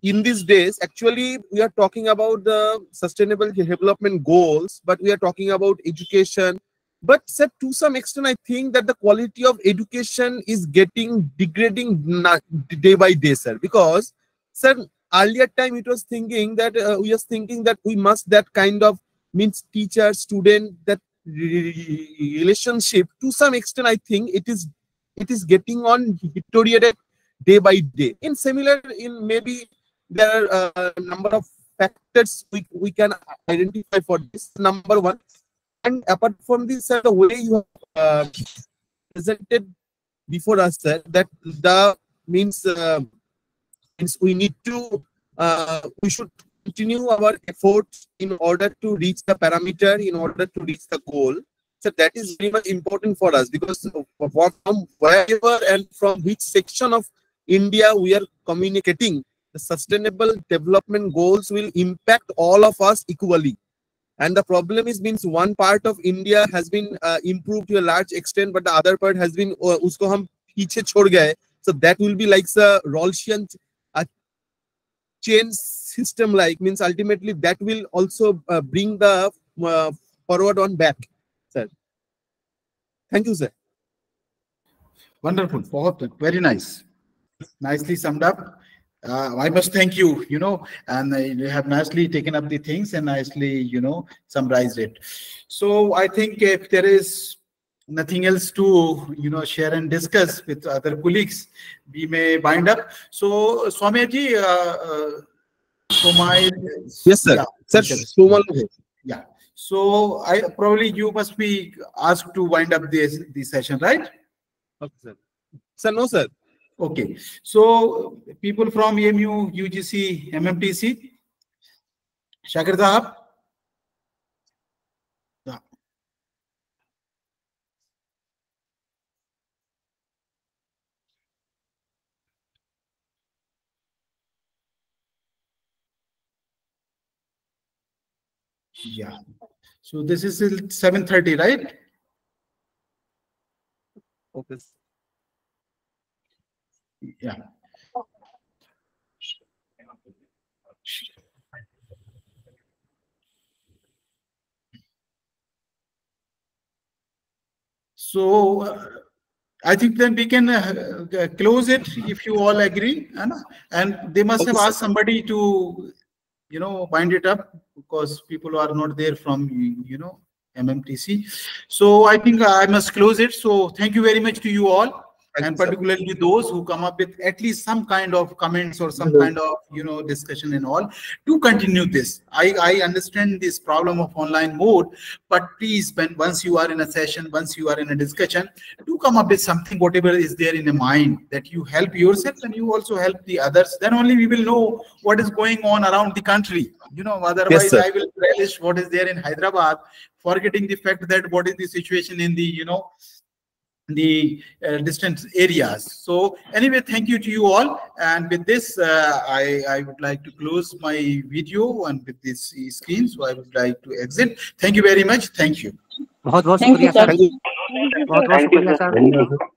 in these days, actually, we are talking about the Sustainable Development Goals, but we are talking about education. But, sir, to some extent, I think that the quality of education is degrading day by day, sir. Because, sir, earlier time it was thinking that we must that kind of teacher student, that relationship. To some extent, I think it is getting on deteriorated day by day. In maybe there are a number of factors we can identify for this. Number one, and apart from this, sir, the way you have presented before us, sir, that the means we need to we should continue our efforts in order to reach the parameter, in order to reach the goal. So that is very much important for us, because from wherever and from which section of India we are communicating, the sustainable development goals will impact all of us equally. And the problem is, one part of India has been improved to a large extent, but the other part has been usko hum piche chhod gaye. So that will be like the Rawlsian chain system, like ultimately that will also bring the forward on back, sir. Thank you, sir. Wonderful. Very nice. Nicely summed up. I must thank you, and you have nicely taken up the things and nicely, summarized it. So I think if there is nothing else to, share and discuss with other colleagues, we may wind up. So Swamiji, so my... Yes, sir. Yeah, sir, yeah. So you must be asked to wind up this session, right? Okay, sir. Sir, no, sir. Okay, so people from EMU, UGC, MMTC, Shakir Sahab. Yeah. Yeah. So this is 7:30, right? Okay. Yeah. So I think then we can close it if you all agree, and they must have asked somebody to, wind it up, because people are not there from, MMTC. So I think I must close it. So thank you very much to you all. and you, sir. particularly those who come up with at least some kind of comments or some kind of discussion and all, to continue this. I understand this problem of online mode, but please, once you are in a session, once you are in a discussion, do come up with something, whatever is there in your mind, that you help yourself and you also help the others. Then only we will know what is going on around the country. Otherwise I will relish what is there in Hyderabad, forgetting the fact that what is the situation in the the distant areas. So anyway, thank you to you all, and with this I would like to close my video and with this screen, so I would like to exit. Thank you very much. Thank you. बहुत बहुत शुक्रिया sir, Thank you. बहुत बहुत शुक्रिया sir.